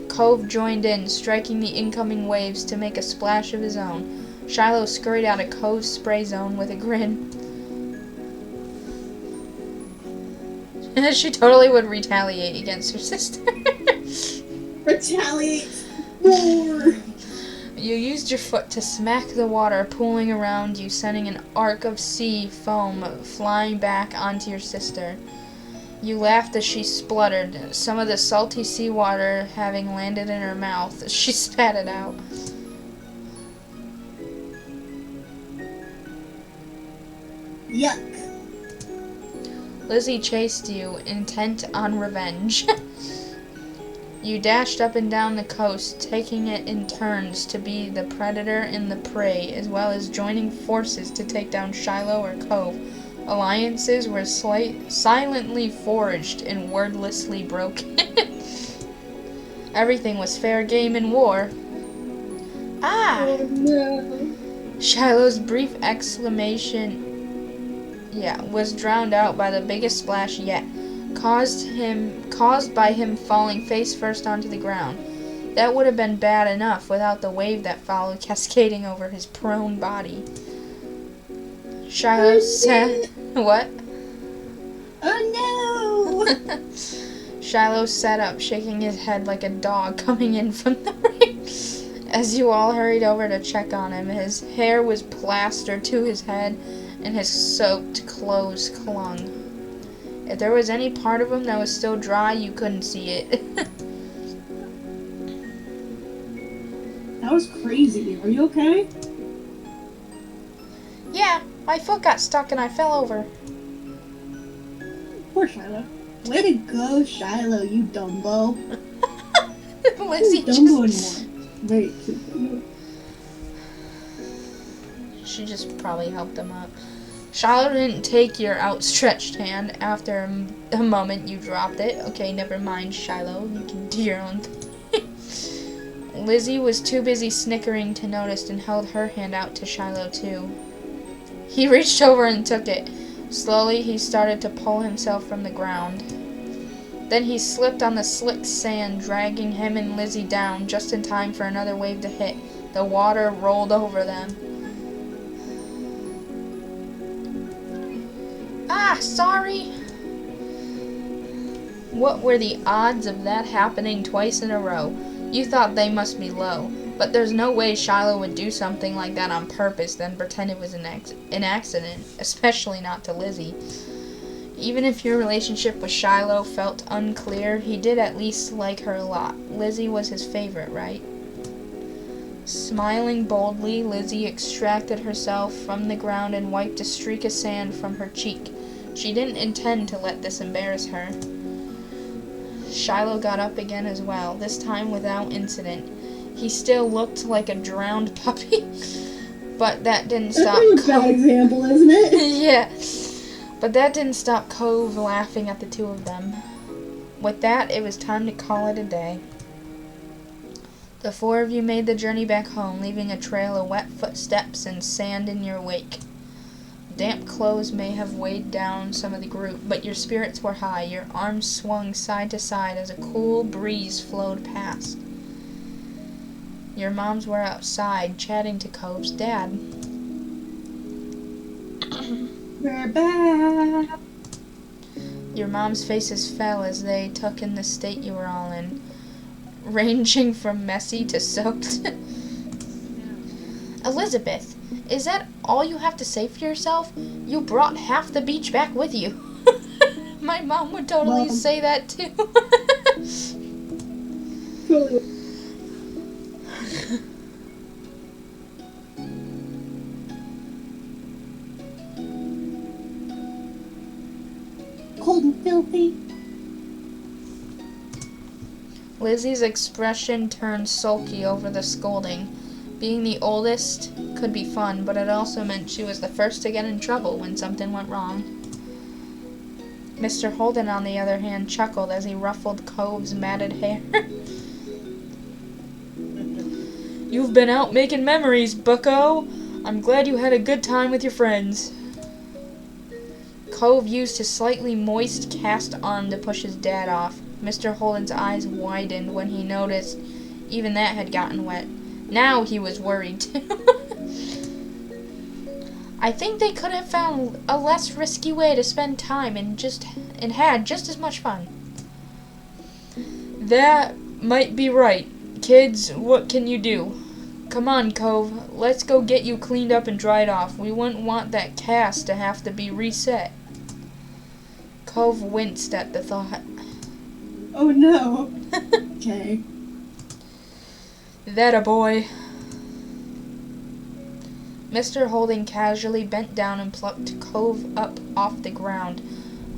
A: Cove joined in, striking the incoming waves to make a splash of his own. Shiloh scurried out of Cove's spray zone with a grin. She totally would retaliate against her sister.
B: Retaliate more!
A: You used your foot to smack the water pooling around you, sending an arc of sea foam flying back onto your sister. You laughed as she spluttered, some of the salty seawater having landed in her mouth. She spat it out.
B: Yuck.
A: Lizzie chased you, intent on revenge. You dashed up and down the coast, taking it in turns to be the predator and the prey, as well as joining forces to take down Shiloh or Cove. Alliances were silently forged and wordlessly broken. Everything was fair game in war. Ah!
B: Oh no.
A: Shiloh's brief exclamation was drowned out by the biggest splash yet, caused by him falling face first onto the ground. That would have been bad enough without the wave that followed cascading over his prone body. Shiloh said, "What?"
B: Oh no!
A: Shiloh sat up, shaking his head like a dog coming in from the rain. As you all hurried over to check on him, his hair was plastered to his head, and his soaked clothes clung. If there was any part of him that was still dry, you couldn't see it.
B: How was crazy. Are you okay?
A: Yeah, my foot got stuck and I fell over.
B: Poor Shiloh. Way to go, Shiloh, you Dumbo.
A: Lizzie
B: You're Dumbo
A: just...
B: anymore. Very cute.
A: She just probably helped him up. Shiloh didn't take your outstretched hand. After a moment, you dropped it. Okay, never mind, Shiloh. You can do your own thing. Lizzie was too busy snickering to notice and held her hand out to Shiloh, too. He reached over and took it. Slowly, he started to pull himself from the ground. Then he slipped on the slick sand, dragging him and Lizzie down just in time for another wave to hit. The water rolled over them. Ah, sorry. What were the odds of that happening twice in a row? You thought they must be low, but there's no way Shiloh would do something like that on purpose, then pretend it was an accident, especially not to Lizzie. Even if your relationship with Shiloh felt unclear, he did at least like her a lot. Lizzie was his favorite, right? Smiling boldly, Lizzie extracted herself from the ground and wiped a streak of sand from her cheek. She didn't intend to let this embarrass her. Shiloh got up again as well, this time without incident. He still looked like a drowned puppy, but that didn't stop.
B: That's a bad example, isn't it?
A: Yeah, but that didn't stop Cove laughing at the two of them. With that, it was time to call it a day. The four of you made the journey back home, leaving a trail of wet footsteps and sand in your wake. Damp clothes may have weighed down some of the group, but your spirits were high. Your arms swung side to side as a cool breeze flowed past. Your moms were outside, chatting to Cove's dad.
B: We're back.
A: Your mom's faces fell as they took in the state you were all in, ranging from messy to soaked. Elizabeth, is that all you have to say for yourself? You brought half the beach back with you. My mom would totally say that too.
B: Totally. Cold and filthy.
A: Lizzie's expression turned sulky over the scolding. Being the oldest could be fun, but it also meant she was the first to get in trouble when something went wrong. Mr. Holden, on the other hand, chuckled as he ruffled Cove's matted hair. You've been out making memories, bucko. I'm glad you had a good time with your friends. Cove used his slightly moist cast arm to push his dad off. Mr. Holden's eyes widened when he noticed even that had gotten wet. Now he was worried too. I think they could have found a less risky way to spend time and had just as much fun. That might be right. Kids, what can you do? Come on, Cove. Let's go get you cleaned up and dried off. We wouldn't want that cast to have to be reset. Cove winced at the thought.
B: Oh no. Okay.
A: That a boy. Mr. Holden casually bent down and plucked Cove up off the ground,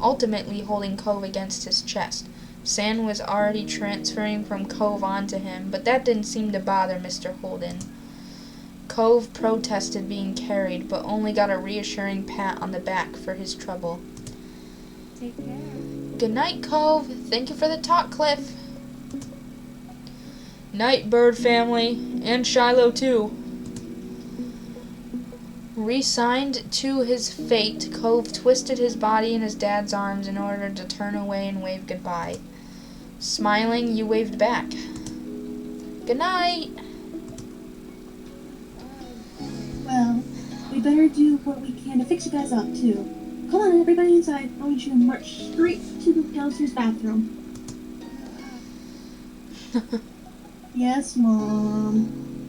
A: ultimately holding Cove against his chest. Sand was already transferring from Cove onto him, but that didn't seem to bother Mr. Holden. Cove protested being carried, but only got a reassuring pat on the back for his trouble.
B: Take care.
A: Good night, Cove. Thank you for the talk, Cliff. Night, Bird family, and Shiloh too. Resigned to his fate, Cove twisted his body in his dad's arms in order to turn away and wave goodbye. Smiling, you waved back. Good night.
B: Well, we better do what we can to fix you guys up, too. Come on, everybody inside. I want you to march straight to the downstairs bathroom. Yes, Mom.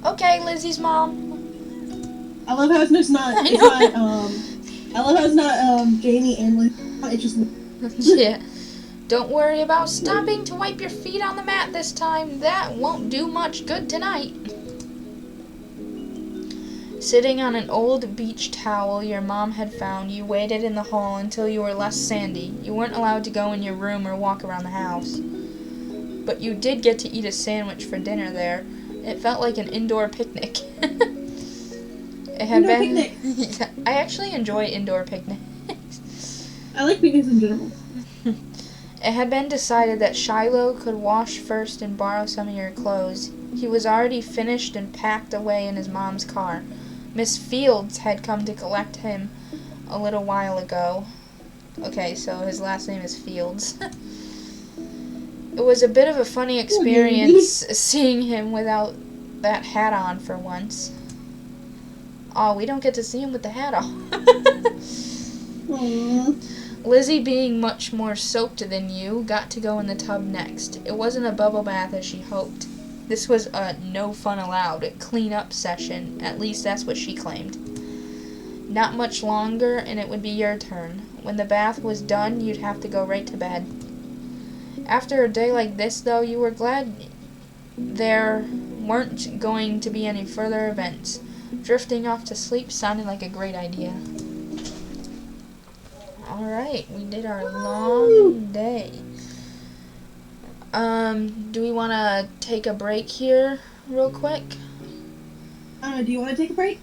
A: Okay, Lizzie's mom.
B: I love how it's not I love how it's not Jamie and Liz. It's just
A: Yeah. Don't worry about stopping to wipe your feet on the mat this time. That won't do much good tonight. Sitting on an old beach towel your mom had found, you waited in the hall until you were less sandy. You weren't allowed to go in your room or walk around the house. But you did get to eat a sandwich for dinner there. It felt like an indoor picnic. It had
B: Indoor
A: been...
B: picnics.
A: I actually enjoy indoor picnics.
B: I like picnics in general.
A: It had been decided that Shiloh could wash first and borrow some of your clothes. He was already finished and packed away in his mom's car. Miss Fields had come to collect him a little while ago. Okay, so his last name is Fields. It was a bit of a funny experience seeing him without that hat on for once. Oh, we don't get to see him with the hat on.
B: Aww.
A: Lizzie, being much more soaked than you, got to go in the tub next. It wasn't a bubble bath as she hoped. This was a no fun allowed clean-up session. At least that's what she claimed. Not much longer, and it would be your turn. When the bath was done, you'd have to go right to bed. After a day like this, though, you were glad there weren't going to be any further events. Drifting off to sleep sounded like a great idea. Alright, we did our long day. Do we want to take a break here real quick?
B: Do you want to take a break?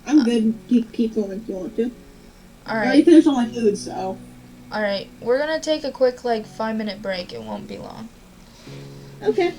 B: I'm good. Keep going if you want to. I already
A: Alright,
B: finished all my food, so.
A: alright. We're gonna take a quick, 5-minute break. It won't be long.
B: Okay.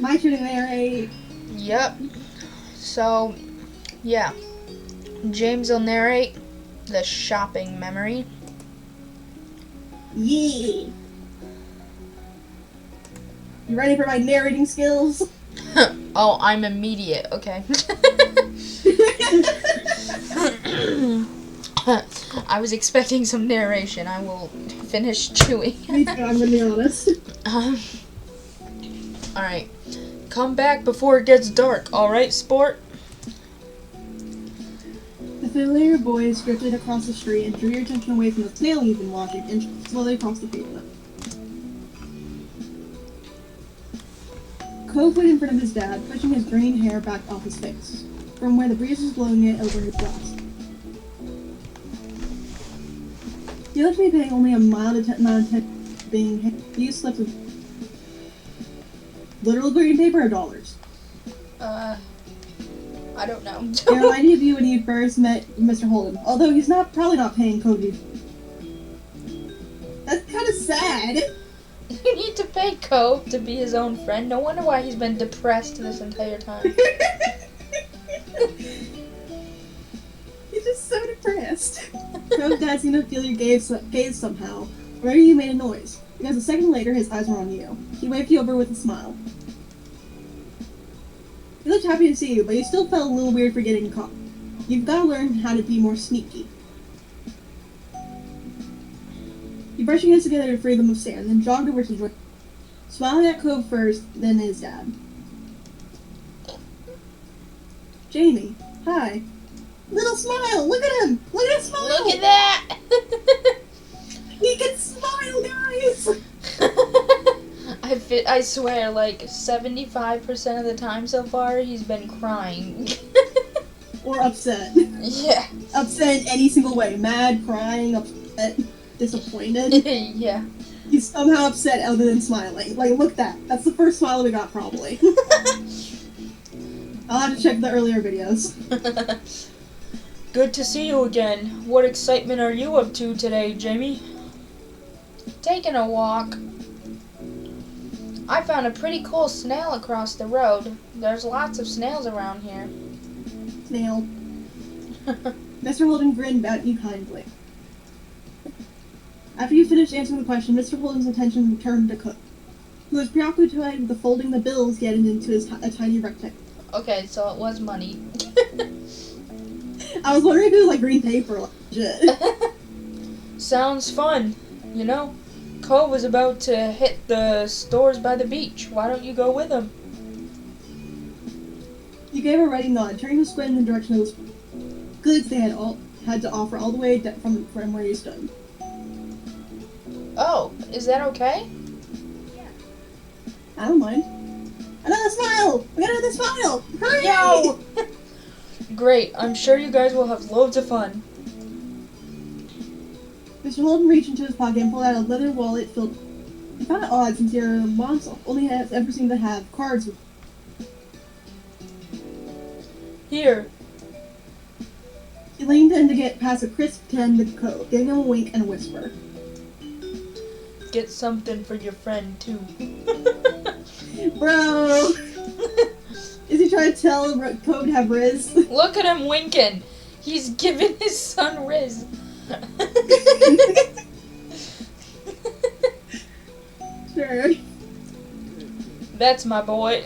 B: My turn to narrate.
A: Yep. So, yeah. James will narrate the shopping memory.
B: Yeah. You ready for my narrating skills?
A: Oh, I'm immediate. Okay. I was expecting some narration. I will finish chewing.
B: Me too, I'm gonna be honest.
A: Alright. Come back before it gets dark, alright, sport?
B: The familiar voice drifted across the street and drew your attention away from the snail you've been watching and slowly across the pavement. Cove went in front of his dad, pushing his green hair back off his face, from where the breeze was blowing it over his glass. You looked to be paying only a mild amount of attention to being used slips of literal green paper or dollars.
A: I don't know.
B: It reminded you of you when you first met Mr. Holden, although he's probably not paying Cove. That's kind of sad.
A: You need to pay Cove to be his own friend. No wonder why he's been depressed this entire time.
B: He's just so depressed. Cove's dad seemed to feel your gaze somehow, whenever you made a noise, because a second later his eyes were on you. He waved you over with a smile. He looked happy to see you, but you still felt a little weird for getting caught. You've got to learn how to be more sneaky. You brushed your hands together to free them of sand, then jogged over to join, smiling at Cove first, then his dad. Jamie, hi. Little smile! Look at him! Look at his smile!
A: Look at that!
B: He can smile, guys!
A: I swear, like, 75% of the time so far, he's been crying.
B: Or upset.
A: Yeah.
B: Upset in any single way. Mad, crying, upset, disappointed.
A: Yeah.
B: He's somehow upset other than smiling. Like, look at that. That's the first smile we got, probably. I'll have to check the earlier videos.
A: Good to see you again. What excitement are you up to today, Jamie? Taking a walk. I found a pretty cool snail across the road. There's lots of snails around here.
B: Snail. Mr. Holden grinned at you kindly. After you finished answering the question, Mr. Holden's attention turned to Cook, who was preoccupied with folding the bills getting into a tiny rectangle.
A: Okay, so it was money.
B: I was wondering if it was like green paper, like legit.
A: Sounds fun. You know, Cove was about to hit the stores by the beach. Why don't you go with him?
B: You gave a ready nod, turning to squint in the direction of the goods they had to offer all the way from where you stood.
A: Oh, is that okay?
B: I don't mind. Another smile! We got another smile! Hurry!
A: Yo! Great, I'm sure you guys will have loads of fun.
B: Mr. Holden reached into his pocket and pulled out a leather wallet filled. He found it odd since your moms only ever seemed to have cards with.
A: Here.
B: He leaned in to get past a crisp 10 to Cove, giving him a wink and a whisper.
A: Get something for your friend, too.
B: Bro! Is he trying to tell Cove to have Riz?
A: Look at him winking. He's giving his son Riz.
B: Sure.
A: That's my boy.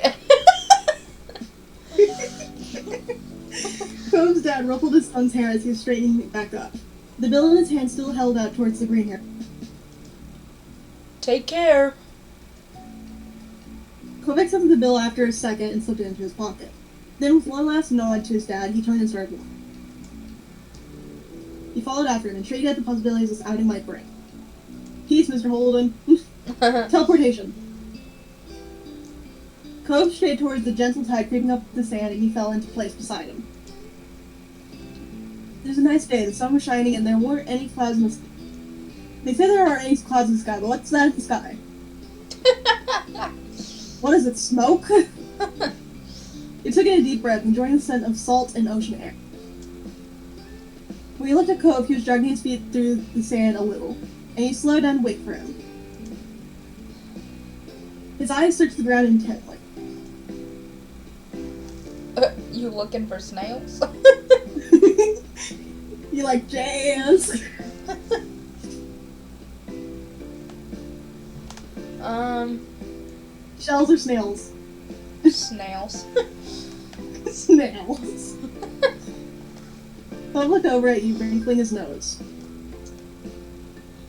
B: Cove's dad ruffled his son's hair as he was straightening it back up. The bill in his hand still held out towards the green hair.
A: Take care.
B: Cove accepted the bill after a second and slipped it into his pocket. Then, with one last nod to his dad, he turned and started walking. He followed after him and shaded at the possibilities this outing might bring. Peace, Mr. Holden. Teleportation. Cove strayed towards the gentle tide creeping up the sand and he fell into place beside him. It was a nice day, the sun was shining and there weren't any clouds in the sky. They say there aren't any clouds in the sky, but what's that in the sky? What is it, smoke? He took in a deep breath, enjoying the scent of salt and ocean air. When he looked at Cove, he was dragging his feet through the sand a little, and he slowed down to wait for him. His eyes searched the ground intently.
A: You looking for snails?
B: You like jazz? Shells or snails?
A: Snails.
B: Snails. Bob looked over at you, wrinkling his nose.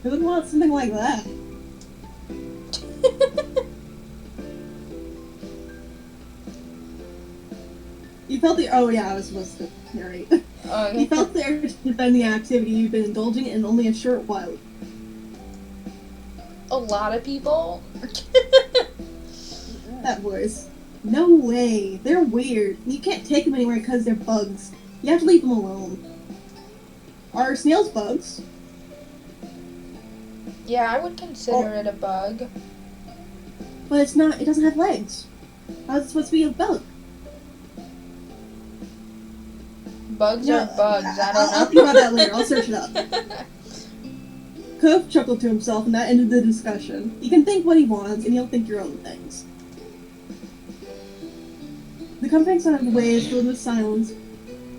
B: Who would want something like that? You felt the— oh yeah, I was supposed to narrate.
A: Okay.
B: You felt the urge to defend the activity you've been indulging in only a short while.
A: A lot of people?
B: That voice. No way. They're weird. You can't take them anywhere because they're bugs. You have to leave them alone. Are snails bugs?
A: Yeah, I would consider it a bug.
B: But it's not— it doesn't have legs. How's it supposed to be a bug?
A: Bugs are bugs, I don't know.
B: I'll think about that later. I'll search it up. Cove chuckled to himself, and that ended the discussion. He can think what he wants, and he'll think your own things. The comforting sound of the waves filled the silence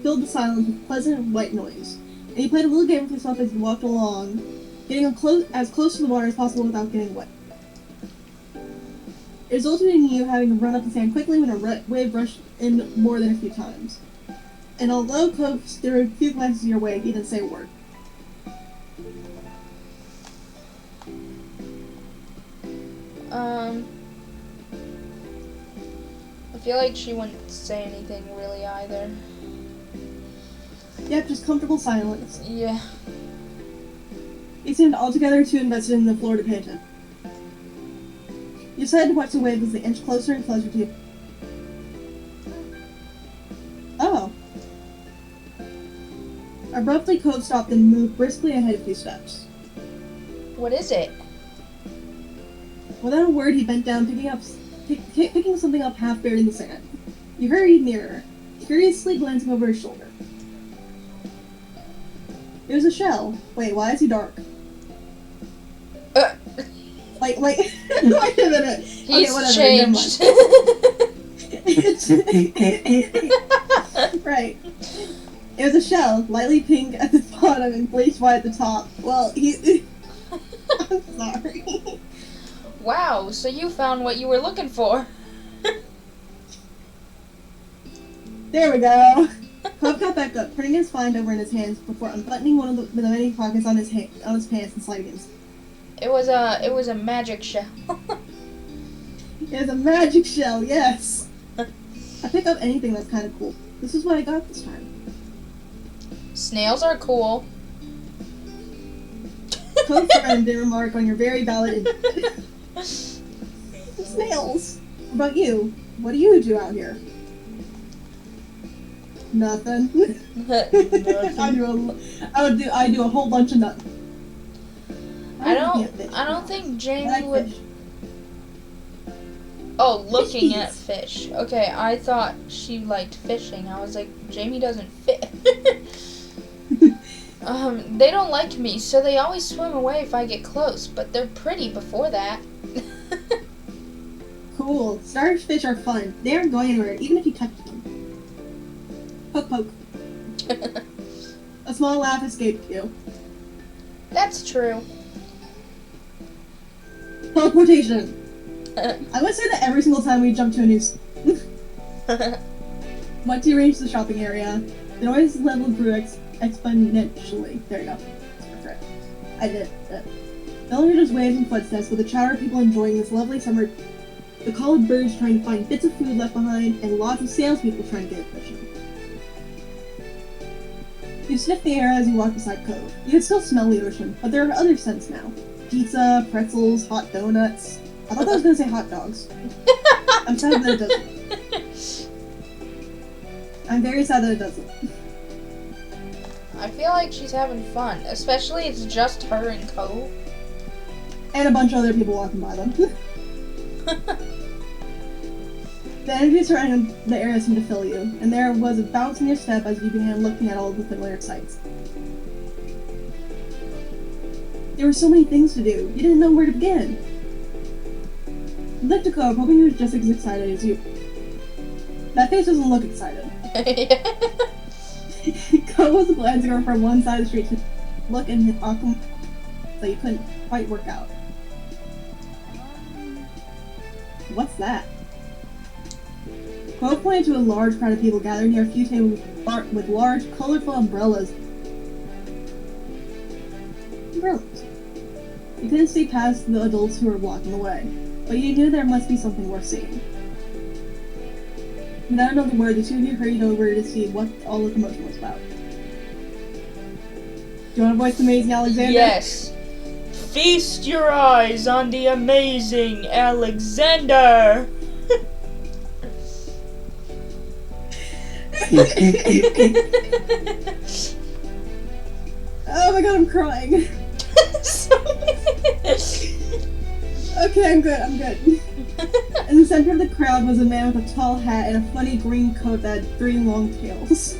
B: with pleasant white noise. And he played a little game with himself as he walked along, getting as close to the water as possible without getting wet. It resulted in you having to run up the sand quickly when a wave rushed in more than a few times. And although Cove threw a few glances your way, he didn't say a word.
A: I feel like she wouldn't say anything really either.
B: Yep, just comfortable silence.
A: Yeah.
B: He seemed altogether too invested in the floor to pay attention. You decided to watch the wave as they inched closer and closer to you. Oh. Abruptly, Cove stopped and moved briskly ahead a few steps.
A: What is it?
B: Without a word, he bent down, picking something up half buried in the sand. You hurried nearer, curiously glancing over his shoulder. It was a shell. Wait, why is he dark? Wait a minute.
A: He's
B: okay,
A: changed.
B: Right. It was a shell, lightly pink at the bottom and bleached white at the top. Well, I'm sorry.
A: Wow, so you found what you were looking for.
B: There we go. Cove got back up, putting his find over in his hands before unbuttoning one of the many pockets on his pants and sliding in.
A: It was a magic shell.
B: It was a magic shell, yes. I pick up anything that's kind of cool. This is what I got this time.
A: Snails are cool.
B: Cove's friend did remark on your very valid snails. What about you? What do you do out here? Nothing. I do a whole bunch of nothing.
A: I don't think Jamie would.
B: Fish.
A: Oh, looking at
B: Fishies.
A: fish. Okay, I thought she liked fishing. I was like, Jamie doesn't fish. They don't like me, so they always swim away if I get close, but they're pretty before that.
B: Cool. Starfish are fun. They aren't going anywhere, even if you touch them. Poke poke. A small laugh escaped you.
A: That's true.
B: Teleportation. I would say that every single time we jump to a new once you reach the shopping area, the noise level grew exponentially. There you go. Perfect. I did it. The elevator just waves and footsteps with a chatter of people enjoying this lovely summer. The call of birds trying to find bits of food left behind, and lots of salespeople trying to get attention. You sniff the air as you walk beside Cove. You can still smell the ocean, but there are other scents now. Pizza, pretzels, hot donuts. I thought I was gonna say hot dogs. I'm sad that it doesn't. I'm very sad that it doesn't.
A: I feel like she's having fun, especially it's just her and Cove.
B: And a bunch of other people walking by them. The energy surrounding the area seemed to fill you, and there was a bounce in your step as you began looking at all the familiar sights. There were so many things to do, you didn't know where to begin. You looked to Cove, hoping he was just as excited as you. That face doesn't look excited. Cole was glancing over from one side of the street to look in his aqua so he couldn't quite work out. What's that? Cole pointed to a large crowd of people gathered near a few tables with large, colorful umbrellas. Umbrellas. You couldn't see past the adults who were blocking the way, but you knew there must be something worth seeing. Without another word, the two of you hurried over to see what all the commotion was about. Do you want to voice the amazing Alexander?
A: Yes. Feast your eyes on the amazing Alexander.
B: Oh my god, I'm crying. Okay, I'm good. In the center of the crowd was a man with a tall hat and a funny green coat that had 3 long tails.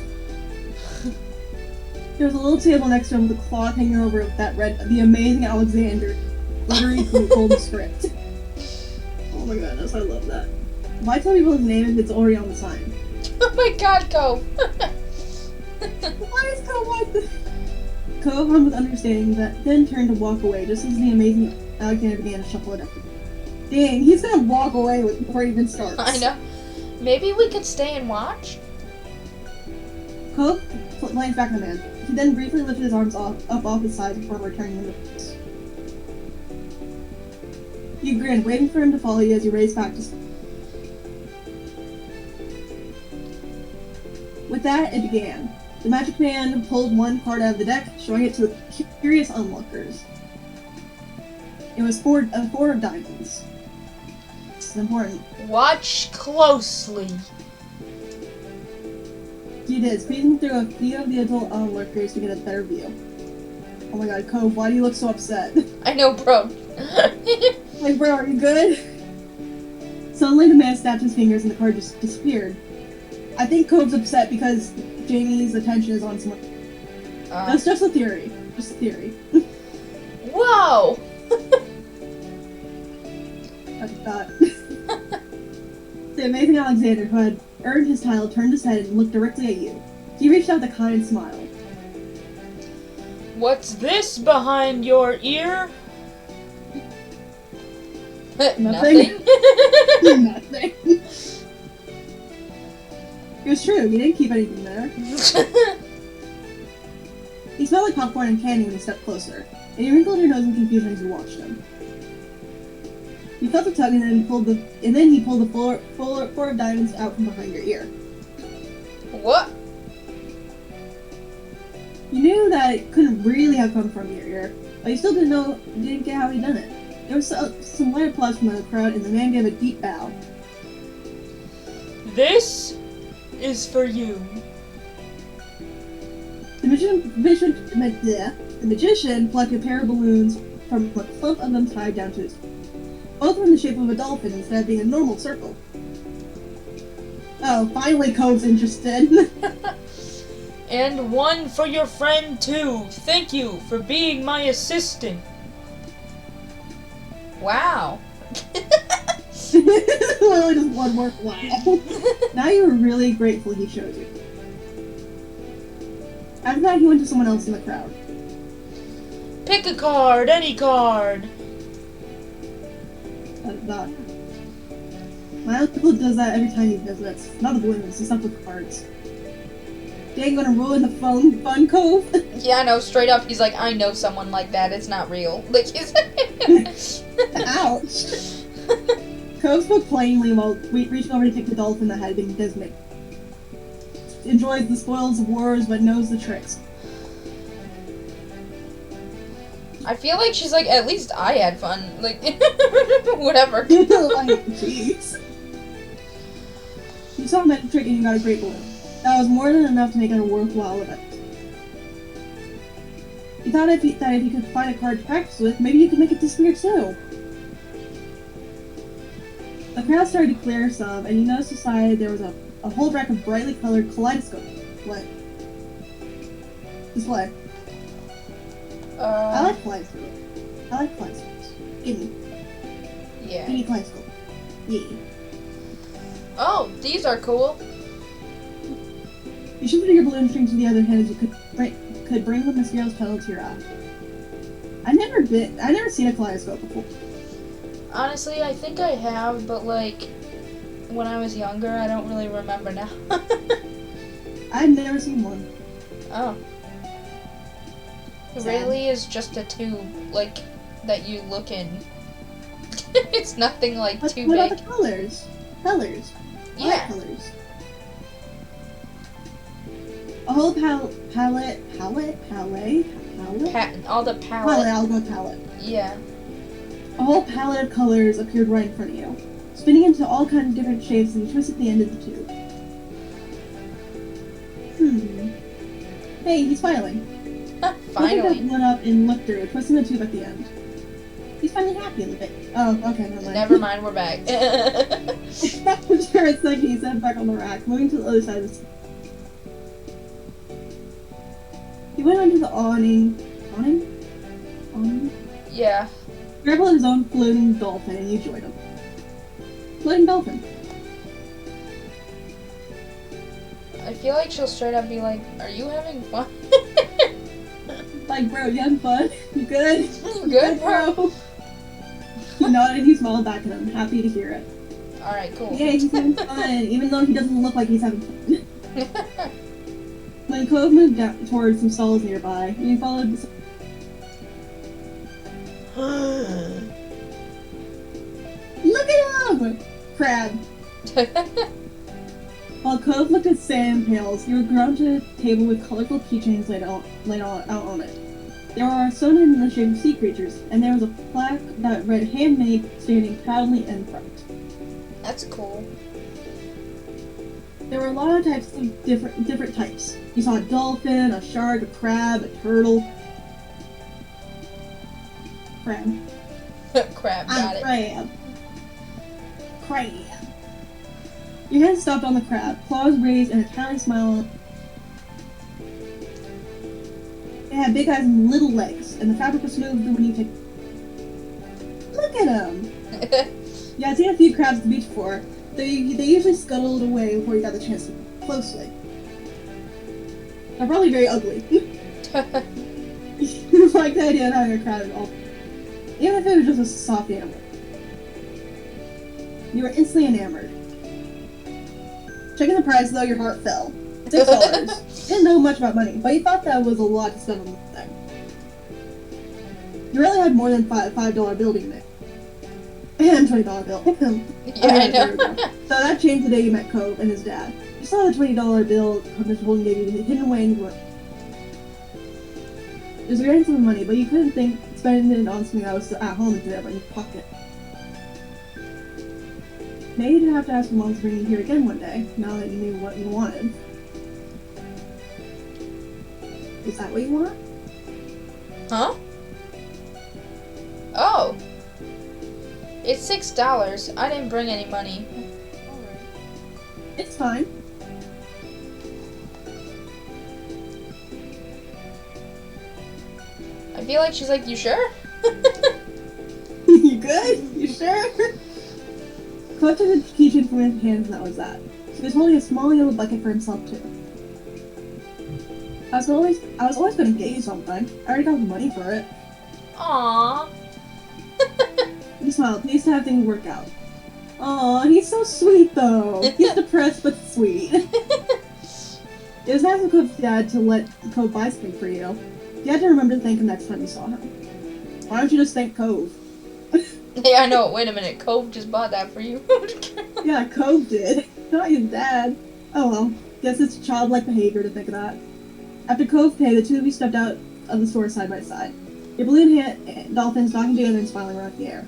B: There was a little table next to him with a cloth hanging over it that read, "The Amazing Alexander," glittery golden script. Oh my goodness, I love that. Why tell people his name if it's already on the sign?
A: Oh my god, Cove.
B: Why is Cove like this? Cove hummed with understanding, that then turned to walk away just as the amazing Alexander began to shuffle it up. Dang, he's gonna walk away before it even starts.
A: I know. Maybe we could stay and watch?
B: Cove glanced back at the man. He then briefly lifted his arms up off his sides before returning them to place. You grinned, waiting for him to follow you as you raised back to... With that, it began. The magic man pulled one card out of the deck, showing it to the curious onlookers. It was four of diamonds. This is important.
A: Watch closely.
B: You did, squeezing through a few of the adult onlookers to get a better view. Oh my god, Cove, why do you look so upset?
A: I know, bro.
B: Like, bro, are you good? Suddenly the man snapped his fingers and the card just disappeared. I think Cove's upset because Jamie's attention is on someone. That's just a theory. Just a theory.
A: Whoa!
B: I thought. The amazing Alexander, who had earned his title, turned his head and looked directly at you. He reached out with a kind smile.
A: What's this behind your ear?
B: Nothing. Nothing. It was true, he didn't keep anything there. He smelled like popcorn and candy when he stepped closer, and you wrinkled your nose in confusion as you watched him. You felt a tug and then he pulled the four of diamonds out from behind your ear.
A: What?
B: You knew that it couldn't really have come from your ear, but you still didn't get how he done it. There was some light applause from the crowd, and the man gave a deep bow.
A: This is for you.
B: The magician plucked a pair of balloons from a clump of them tied down to his feet. Both were in the shape of a dolphin instead of being a normal circle. Oh, finally Cove's interested.
A: And one for your friend, too. Thank you for being my assistant. Wow.
B: Literally just one more wow. Now you were really grateful he showed you. After that, he went to someone else in the crowd.
A: Pick a card, any card.
B: That. My uncle does that every time he visits. Not the balloons, he's not with cards. They ain't gonna ruin the fun, Cove.
A: Yeah, I know, straight up, he's like, I know someone like that, it's not real. Like, he's...
B: Ouch. Cove spoke plainly while reaching over to take the dolphin that had been Disney. Enjoys the spoils of wars, but knows the tricks.
A: I feel like she's like, at least I had fun. Like, whatever.
B: Like, jeez. You saw a magic trick and you got a great balloon. That was more than enough to make it a worthwhile event. You thought that if you could find a card to practice with, maybe you could make it disappear too. The crowd started to clear some, and you noticed beside there was a whole rack of brightly colored kaleidoscope display. I like kaleidoscopes. Gimme kaleidoscope. Yeah.
A: Oh, these are cool.
B: You shifted your balloon string to the other hand as you could bring the mosquito's pedal to your eye. I've never seen a kaleidoscope before.
A: Honestly, I think I have, but like when I was younger, I don't really remember now.
B: I've never seen one.
A: Oh. It
B: Sad.
A: really is just a tube, like, that you look in. It's nothing like too
B: What
A: big.
B: about the colors? Colors. I like
A: Yeah.
B: colors. A whole palette.
A: All the
B: Palette,
A: palette.
B: I'll go palette.
A: Yeah.
B: A whole palette of colors appeared right in front of you, spinning into all kinds of different shapes and twisted the end of the tube. Hey, he's smiling.
A: Finally.
B: He went up and looked through, twisting the tube at the end. He's finally happy a little bit. Oh, okay, never mind.
A: Never mind, we're back.
B: Sure, it's like he said back on the rack, moving to the other side of the... He went onto the awning. Awning?
A: Yeah.
B: Grappled his own floating dolphin, and you joined him. Floating dolphin.
A: I feel like she'll straight up be like, "Are you having fun?"
B: Like, bro, you having fun? You good?
A: Good, bro.
B: He nodded and he smiled back at him, happy to hear it.
A: Alright, cool.
B: Yeah, he's having fun, even though he doesn't look like he's having fun. When Cove moved down towards some stalls nearby, he followed. Look at him! Crab. While Cove looked at sand pails, you were grown to a table with colorful keychains laid out on it. There were sewn in the shape of sea creatures, and there was a plaque that read "Handmade," standing proudly in front.
A: That's cool.
B: There were a lot of types of different types. You saw a dolphin, a shark, a crab, a turtle. Crab.
A: Crab, got it.
B: Crab. Crab. Your hand stopped on the crab, claws raised, and a tiny smile. It had big eyes and little legs, and the fabric was smooth when you take. Look at him! Yeah, I've seen a few crabs at the beach before. They usually scuttled away before you got the chance to look closely. They're probably very ugly. You like the idea of having a crab at all. Even if it was just a soft animal. You were instantly enamored. Checking the price, though, your heart fell. $6. Didn't know much about money, but you thought that was a lot to spend on the thing. You really had more than $5 bill in there. And $20 bill.
A: Yeah, I know.
B: So that changed the day you met Cove and his dad. You saw the $20 bill Mr. Holden gave you hidden away in your... It was a great sum of money, but you couldn't think spending it on something that was at home instead of in your pocket. Maybe you didn't have to ask for Mom to bring you here again one day, now that you knew what you wanted. Is that what you want?
A: Huh? Oh. It's $6. I didn't bring any money.
B: It's fine.
A: I feel like she's like, "You sure?"
B: You good? You sure? Cliff took his keychain from his hands and that was that. He was holding a small yellow bucket for himself too. I was always gonna get you something. I already got the money for it.
A: Aww.
B: He smiled, pleased to have things work out. Aw, he's so sweet though. He's depressed but sweet. It was nice of Cove's dad to let Cove buy something for you. You had to remember to thank him next time you saw him. Why don't you just thank Cove?
A: Yeah, I know. Wait a minute. Cove just bought that for you.
B: Yeah, Cove did. Not his dad. Oh well. Guess it's childlike behavior to think of that. After Cove paid, the two of you stepped out of the store side by side. Your balloon dolphins knocking together and smiling around the air.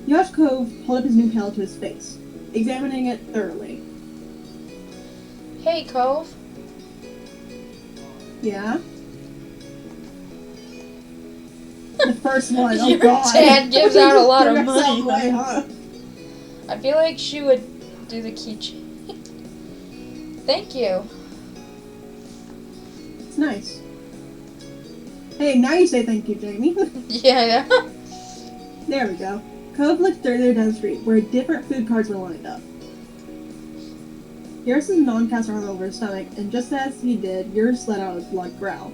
B: You watched Cove hold up his new pail to his face, examining it thoroughly.
A: Hey, Cove.
B: Yeah? The first one, oh
A: Your
B: god.
A: dad gives out a lot of money.
B: Away, huh?
A: I feel like she would do the keychain. Thank you.
B: It's nice. Hey, now you say thank you, Jamie.
A: Yeah, yeah.
B: There we go. Cove looked further down the street, where different food carts were lined up. He rests his non-cast arm over his stomach, and just as he did, yours let out a blood growl.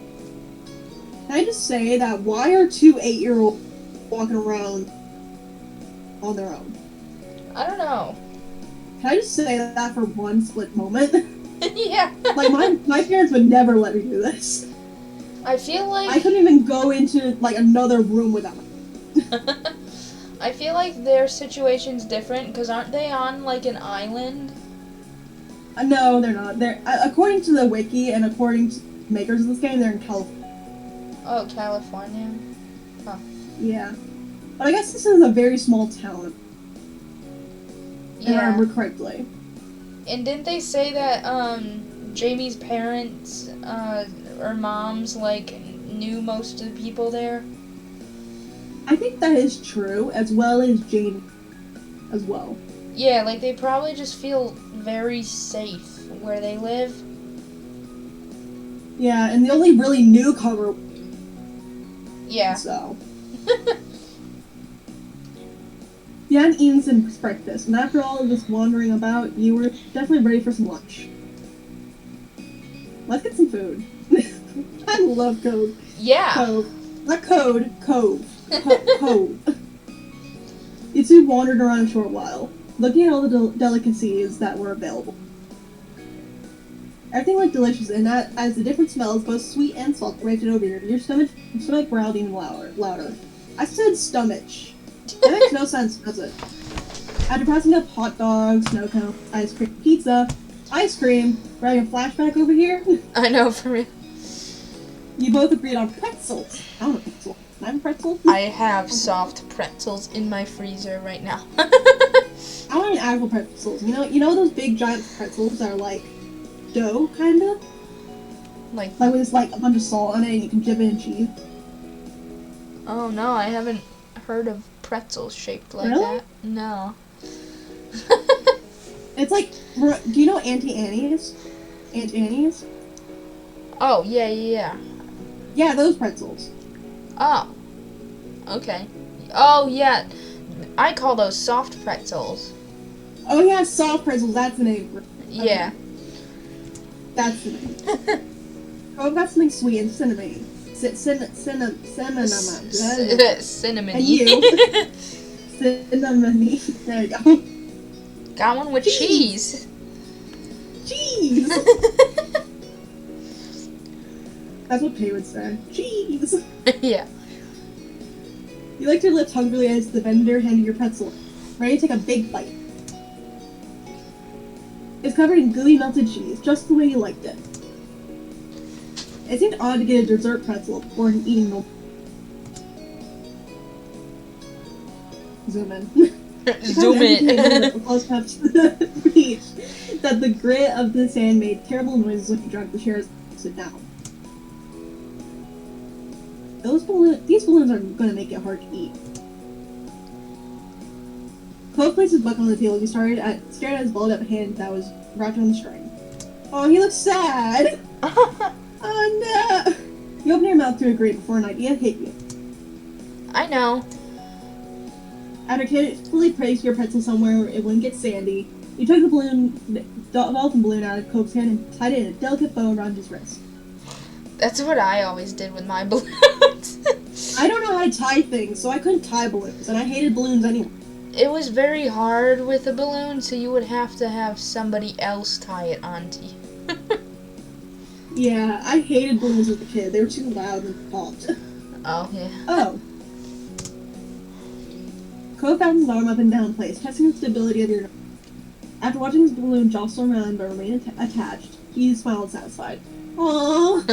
B: Can I just say that why are two 8-year-olds walking around on their own?
A: I don't know.
B: Can I just say that for one split moment?
A: Yeah.
B: Like, my parents would never let me do this.
A: I feel like
B: I couldn't even go into, like, another room without it.
A: I feel like their situation's different, because aren't they on, like, an island?
B: No, they're not. They're according to the wiki and according to makers of this game, they're in California.
A: Oh, California.
B: Yeah. But I guess this is a very small town, if I
A: Yeah.
B: remember correctly.
A: And didn't they say that, Jamie's parents, or moms, like, knew most of the people there?
B: I think that is true, as well as Jane as well.
A: Yeah, like, they probably just feel very safe where they live.
B: Yeah, and the only really newcomer,
A: Yeah.
B: so. You hadn't eaten since breakfast, and after all of this wandering about, you were definitely ready for some lunch. Let's get some food. I love Cove.
A: Yeah.
B: Cove. Not Code, Cove. Cove. You two wandered around a short while, looking at all the delicacies that were available. Everything looked delicious, and as the different smells, both sweet and salty, wafted over your stomach growled even louder. I said stomach. That makes no sense, does it? After passing up hot dogs, snow cones, ice cream, pizza, ice cream, we're having a flashback over here.
A: I know, for real.
B: You both agreed on pretzels. I want a pretzel. Can I have a pretzel?
A: I have soft pretzels in my freezer right now.
B: I want an actual pretzels. You know those big giant pretzels that are like dough, kind of?
A: Like,
B: with like a bunch of salt on it and you can dip it in cheese.
A: oh no, I haven't heard of pretzels shaped like
B: Really?
A: that. No.
B: It's like, do you know Auntie Annie's? Aunt Annie's?
A: Oh, yeah.
B: Yeah, those pretzels.
A: Oh. Okay. Oh, yeah. I call those soft pretzels.
B: Oh yeah, soft pretzels, that's the name. Okay.
A: Yeah.
B: That's the name. Oh, I've got something sweet and cinnamon. Cinnamon.
A: Cinnamon.
B: And you. Cinnamon. There you go.
A: Got one with cheese.
B: Cheese! That's what Pay would say. Cheese!
A: Yeah.
B: You licked your lips hungrily as the vendor handed your pretzel, ready to take a big bite. It's covered in gooey melted cheese, just the way you liked it. It seemed odd to get a dessert pretzel or an eating meal. Zoom in.
A: Zoom in.
B: Close up to the beach, that the grit of the sand made terrible noises when you dragged the chairs to sit down. These balloons are gonna make it hard to eat. Clove placed his book on the table. He stared at his balled up hand that was wrapped around the string. Oh, he looks sad! Oh no! You opened your mouth to agree before an idea hit you.
A: I know.
B: After carefully placing your pretzel somewhere where it wouldn't get sandy, you took the dolphin balloon out of Cope's hand and tied it in a delicate bow around his wrist.
A: That's what I always did with my balloons.
B: I don't know how to tie things, so I couldn't tie balloons, and I hated balloons anyway.
A: It was very hard with a balloon, so you would have to have somebody else tie it onto you.
B: Yeah, I hated balloons as a kid. They were too loud and popped.
A: Oh, yeah.
B: Oh. Cope found his arm up and down in place, testing the stability of your nose. After watching his balloon jostle around but remain attached, he smiled satisfied. Aww,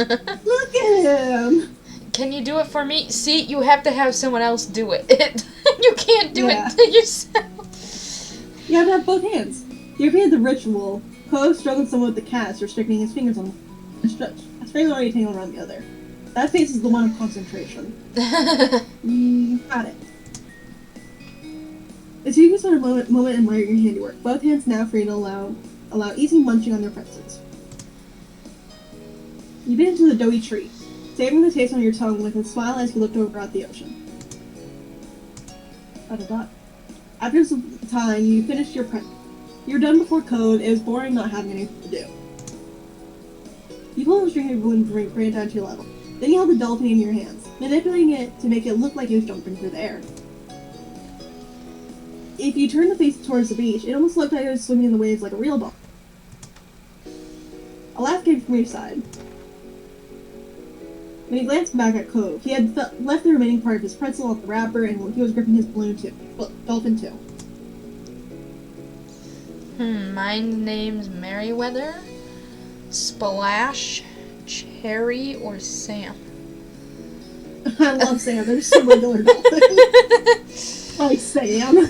B: look at him!
A: Can you do it for me? See, you have to have someone else do it. You can't do
B: Yeah.
A: it yourself.
B: You have to have both hands. You repeated the ritual. Cope struggled somewhat with the cast, restricting his fingers on a string already tangled around the other. That face is the one of concentration. Got it. As you can spend a moment admiring your handiwork, both hands now free to allow easy munching on your pretzels. You bit into the doughy treat, savoring the taste on your tongue with a smile as you looked over at the ocean. After some time, you finished your pretzel. You're done before Code. It was boring not having anything to do. You pull the string of your balloon to bring it down to your level. Then you hold the dolphin in your hands, manipulating it to make it look like it was jumping through the air. If you turn the face towards the beach, it almost looked like it was swimming in the waves like a real dolphin. A laugh came from your side. When he glanced back at Cove, he had left the remaining part of his pretzel off the wrapper, and he was gripping his balloon too. Well, dolphin too.
A: My name's Merryweather, Splash, Cherry, or Sam.
B: I love Sam. They're just a regular dolphin. Like Sam.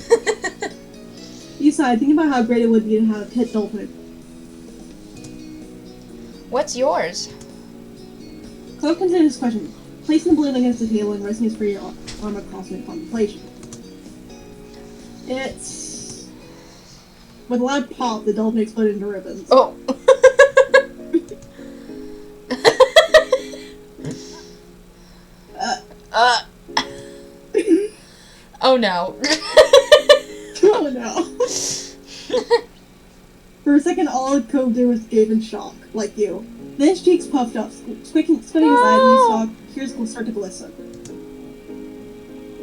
B: You sighed, thinking about how great it would be to have a pet dolphin.
A: What's yours?
B: Cove considered his question, placing the balloon against the table and resting his free arm across it in contemplation. It's... With a loud pop, the dolphin exploded into ribbons.
A: Oh. Oh no.
B: Oh no. For a second, all Cove did was gape in shock, like you. Then his cheeks puffed up, squinting his eyes, and you saw tears start to glisten.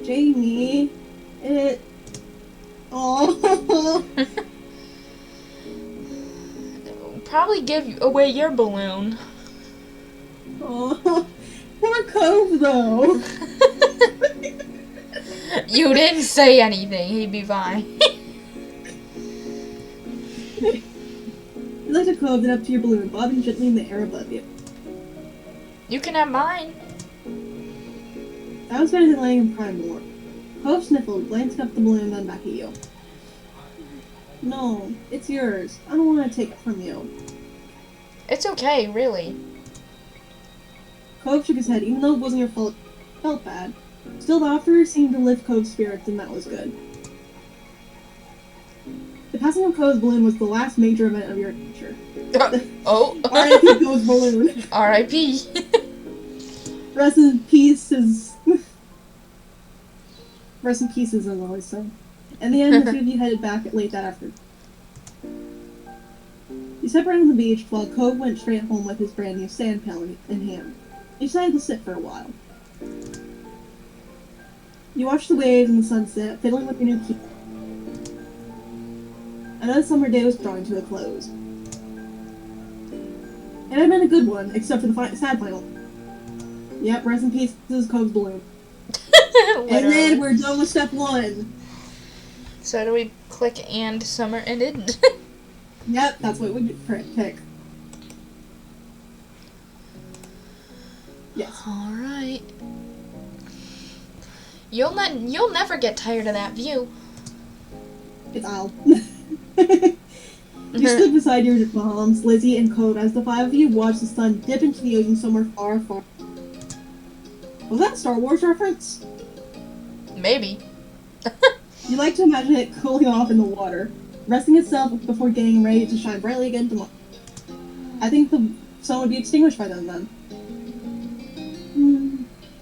B: Jamie, it... Oh.
A: Probably give away your balloon.
B: Oh. Poor Cove, though.
A: You didn't say anything. He'd be fine.
B: You looked at Cove, then up to your balloon, bobbing gently in the air above you.
A: You can have mine.
B: That was better than laying in prime more. Cove sniffled, glanced up the balloon, and then back at you. No, it's yours. I don't want to take it from you.
A: It's okay, really.
B: Cove shook his head, even though it wasn't your fault. Felt bad. Still, the offer seemed to lift Cove's spirits, and that was good. The passing of Cove's balloon was the last major event of your adventure.
A: Oh.
B: R.I.P. Cove's balloon.
A: R.I.P.
B: Rest in pieces. Rest in pieces, as I always say. In the end, the two of you headed back late that afternoon. You separated on the beach while Cove went straight home with his brand new sand pail in hand. You decided to sit for a while. You watched the waves and the sunset, fiddling with your new key. Another summer day was drawing to a close. It had been a good one, except for the sad final. Yep, rest in peace, this is Cove's balloon. And then we're done with step 1.
A: So do we click and summer ended?
B: Yep, that's what we pick. Yes.
A: Alright. You'll never get tired of that view.
B: It's Al. You stood beside your moms, Lizzie, and Code as the 5 of you watched the sun dip into the ocean somewhere far, far. Was that a Star Wars reference?
A: Maybe.
B: You like to imagine it cooling off in the water, resting itself before getting ready to shine brightly again tomorrow. I think the sun would be extinguished by then.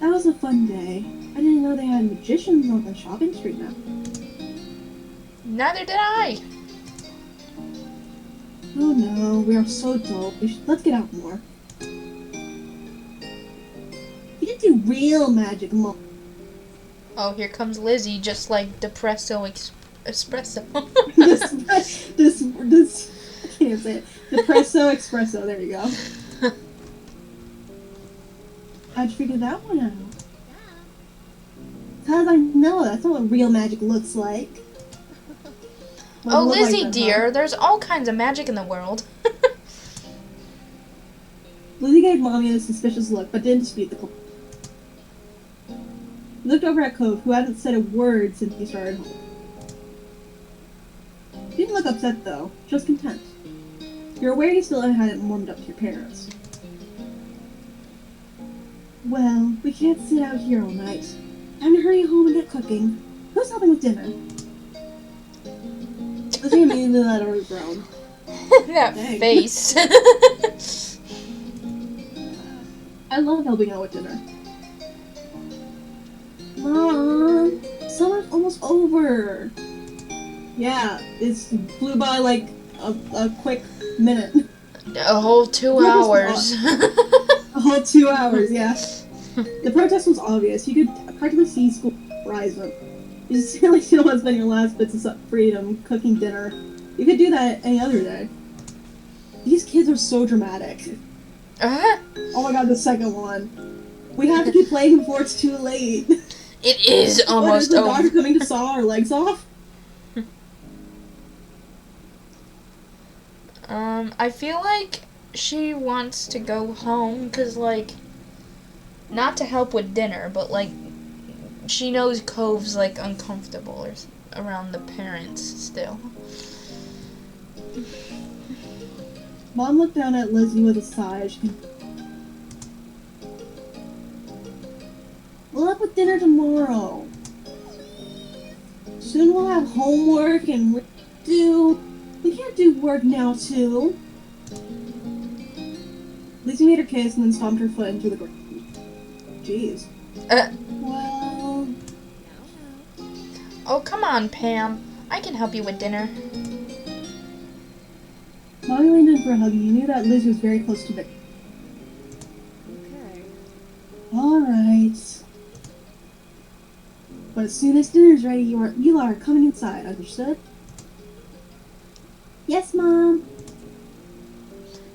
B: That was a fun day. I didn't know they had magicians on the shopping street now.
A: Neither did I.
B: Oh no, we are so dull. Let's get out more. You can do real magic, Mom.
A: Oh, here comes Lizzie, just like Depresso Espresso.
B: this, I can't say it. Depresso Espresso, there you go. How'd you figure that one out? Because I know, that's not what real magic looks like.
A: Oh, Lizzie, dear, there's all kinds of magic in the world.
B: Lizzie gave Mommy a suspicious look, but didn't dispute the claim. He looked over at Cove, who hadn't said a word since he started home. He didn't look upset, though, just content. You're aware he still hadn't warmed up to your parents. Well, we can't sit out here all night. Time to hurry home and get cooking. Who's helping with dinner? Lizzie immediately let out a groan.
A: That
B: Dang.
A: face.
B: I love helping out with dinner. Mom, summer's almost over. Yeah, it's flew by like a quick minute.
A: A whole 2
B: Protest was
A: hours.
B: A whole 2 hours, yeah. The protest was obvious. You could practically see school horizon. You just really feel like spending your last bits of freedom cooking dinner. You could do that any other day. These kids are so dramatic.
A: Uh-huh.
B: Oh my god, the second one. We have to keep playing before it's too late.
A: It is
B: What, is
A: almost
B: the
A: over.
B: doctor coming to saw our legs off?
A: I feel like she wants to go home because, like, not to help with dinner, but, like, she knows Cove's, like, uncomfortable around the parents still.
B: Mom looked down at Lizzie with a sigh. We'll have with dinner tomorrow. Soon we'll have homework and do. We can't do work now, too. Lizzie made her kiss and then stomped her foot into the ground. Jeez. Well...
A: Oh, come on, Pam. I can help you with dinner.
B: Mommy leaned in for a hug and you knew that Liz was very close to Vic.
D: Okay.
B: Alright. But as soon as dinner's ready, you are coming inside, understood? Yes, Mom.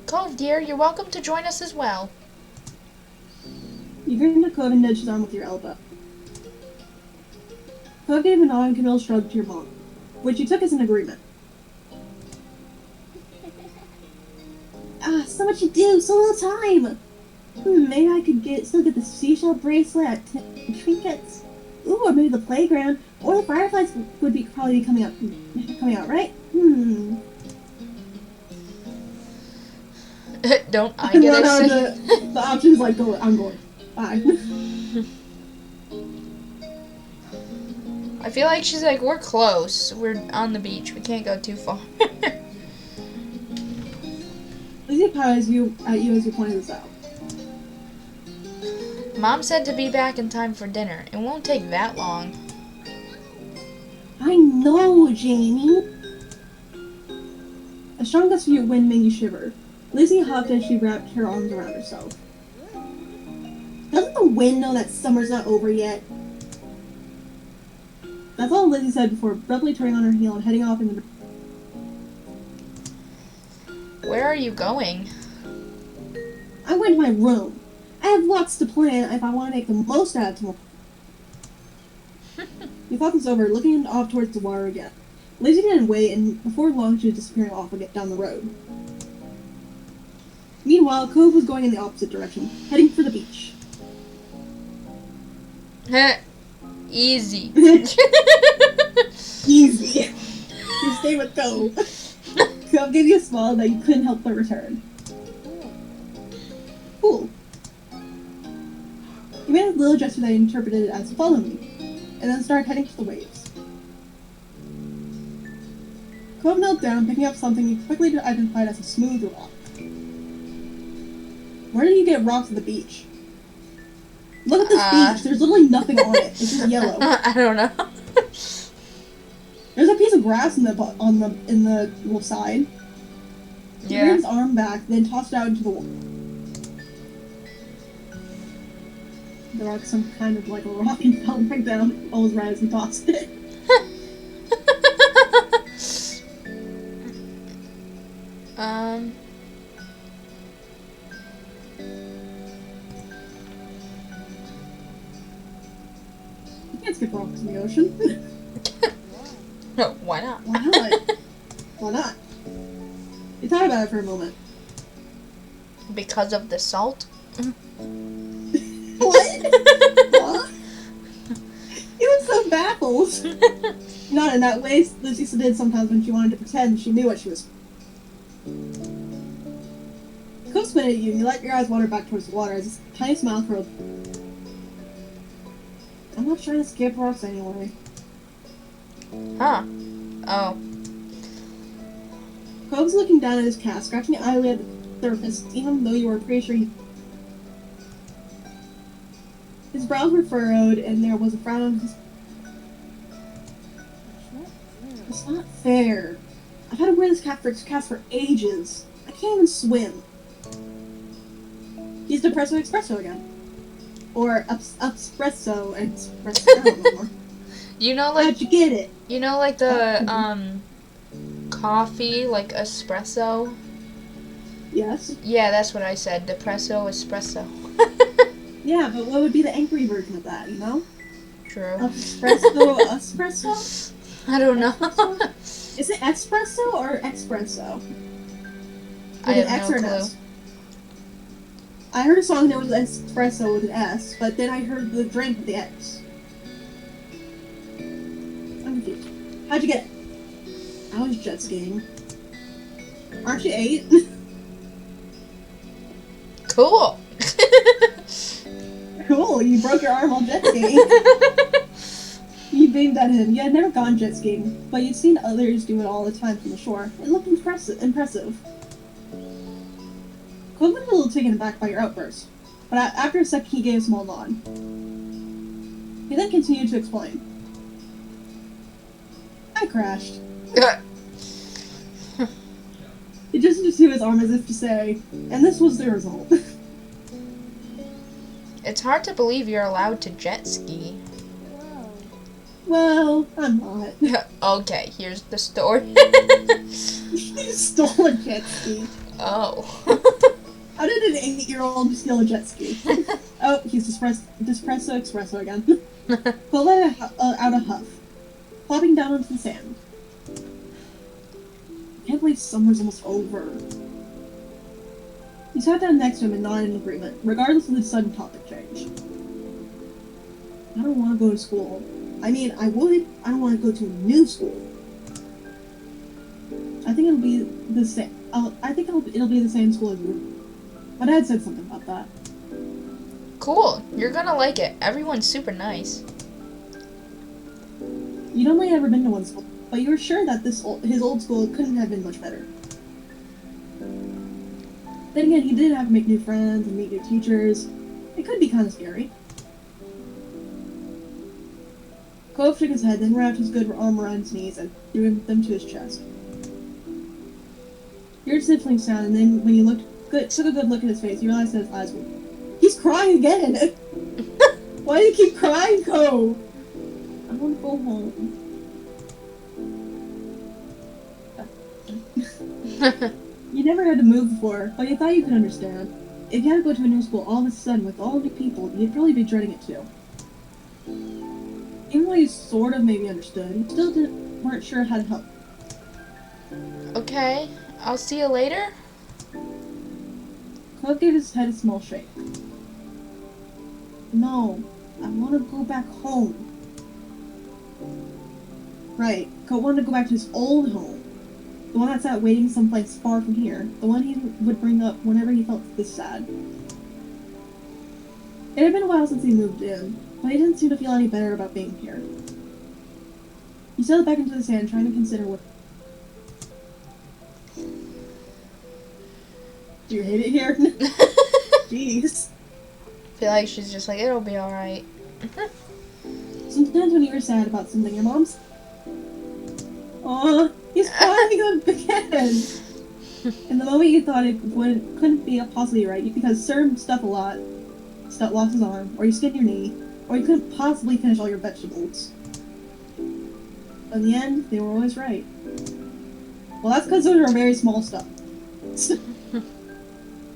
A: Cove, dear, you're welcome to join us as well.
B: You grinned at Cove and nudged his arm with your elbow. Cove gave a non-committal shrug to your mom, which you took as an agreement. So much to do, so little time! Maybe I could still get the seashell bracelet, trinkets. Ooh, or maybe the playground, or the fireflies would probably be coming out, right?
A: Don't I get a say?
B: The option is like, I'm going. Bye.
A: I feel like she's like, we're close. We're on the beach. We can't go too far.
B: Lizzie pies at you as you pointed this out.
A: Mom said to be back in time for dinner. It won't take that long.
B: I know, Jamie. A strong gust of your wind made you shiver. Lizzie huffed as she wrapped her arms around herself. Doesn't the wind know that summer's not over yet? That's all Lizzie said before abruptly turning on her heel and heading off in the...
A: Where are you going?
B: I went to my room. I have lots to plan if I want to make the most out of tomorrow. You thought this over, looking off towards the water again. Lizzie didn't wait, and before long she was disappearing off again down the road. Meanwhile, Cove was going in the opposite direction, heading for the beach.
A: Easy.
B: Easy. You stay with Cove. Cove gave you a smile that you couldn't help but return. Cool. You made a little gesture that you interpreted as follow me, and then started heading to the waves. Cove knelt down, picking up something you quickly identified as a smooth rock. Where did you get rocks at the beach? Look at this beach. There's literally nothing on it. It's just yellow.
A: I don't know.
B: There's a piece of grass in the little side. He
A: Yeah.
B: ran his arm back, then tossed it out into the water. The rock, some kind of like a rock, and fell back down. Almost right as he tossed it. You can't skip rocks in the ocean.
A: No, why not?
B: Why not? Why not? You thought about it for a moment.
A: Because of the salt?
B: What? Huh? You were so baffled. Not in that way. Lizzie did sometimes when she wanted to pretend she knew what she was. Cove squinted at you, and you let your eyes wander back towards the water as a tiny smile curled. I'm not trying to skip rocks anyway.
A: Huh. Oh.
B: Cove's looking down at his cast, scratching idly at the surface, even though you were pretty sure he... His brows were furrowed, and there was a frown on his... not fair. I've had to wear this cast for ages. I can't even swim. He's Depresso Espresso again. Or Upspresso Espresso. I don't know more.
A: You know, like
B: How'd you get it?
A: you know, like the coffee, like espresso.
B: Yes.
A: Yeah, that's what I said. Depresso espresso.
B: Yeah, but what would be the angry version of that, you know?
A: True.
B: Espresso?
A: I don't know.
B: Is it espresso or espresso?
A: I
B: With an
A: have
B: X
A: no
B: or an
A: clue.
B: S? I heard a song that was espresso with an S, but then I heard the drink with the X. I'm confused. How'd you get it? I was jet skiing. Aren't you 8?
A: Cool.
B: Cool, you broke your arm while jet skiing. You beamed at him. You had never gone jet skiing, but you'd seen others do it all the time from the shore. It looked impressive. Cliff was a little taken aback by your outburst, but after a second he gave a small nod. He then continued to explain. I crashed. He gestured to his arm as if to say, and this was the result.
A: It's hard to believe you're allowed to jet ski.
B: Well, I'm not.
A: Okay, here's the story.
B: You stole a jet ski.
A: Oh.
B: How did an 8-year-old steal a jet ski? Oh, he's Depresso Espresso again. Cole let out a huff, flopping down onto the sand. I can't believe summer's almost over. He sat down next to him and nodded in agreement, regardless of the sudden topic change. I don't want to go to school. I mean, I would. I don't want to go to a new school. I think it'll be the same. I think it'll be the same school as you. My dad said something about that.
A: Cool. You're gonna like it. Everyone's super nice.
B: You'd only ever been to one school, but you were sure that his old school couldn't have been much better. Then again, he did have to make new friends and meet new teachers. It could be kind of scary. Cove shook his head, then wrapped his good arm around his knees and threw them to his chest. You heard a sniffling sound, and then when you took a good look at his face, you realized that his eyes were... He's crying again! Why do you keep crying, Cove? I want to go home. You never had to move before, but you thought you could understand. If you had to go to a new school all of a sudden with all new people, you'd probably be dreading it too. Even though you sort of maybe understood, you still weren't sure how to help.
A: Okay, I'll see you later.
B: Cove gave his head a small shake. No, I want to go back home. Right, Cove wanted to go back to his old home. The one that sat waiting someplace far from here. The one he would bring up whenever he felt this sad. It had been a while since he moved in, but he didn't seem to feel any better about being here. He settled back into the sand, trying to consider what... Do you hate it here? Jeez.
A: I feel like she's just like, it'll be alright.
B: Sometimes when you were sad about something, your mom's... Aw, he's crying again! And the moment you thought it couldn't be possibly right, because Sir stuff a lot, lost his arm, or you skinned your knee, or you couldn't possibly finish all your vegetables. But in the end, they were always right. Well, that's because those are very small stuff.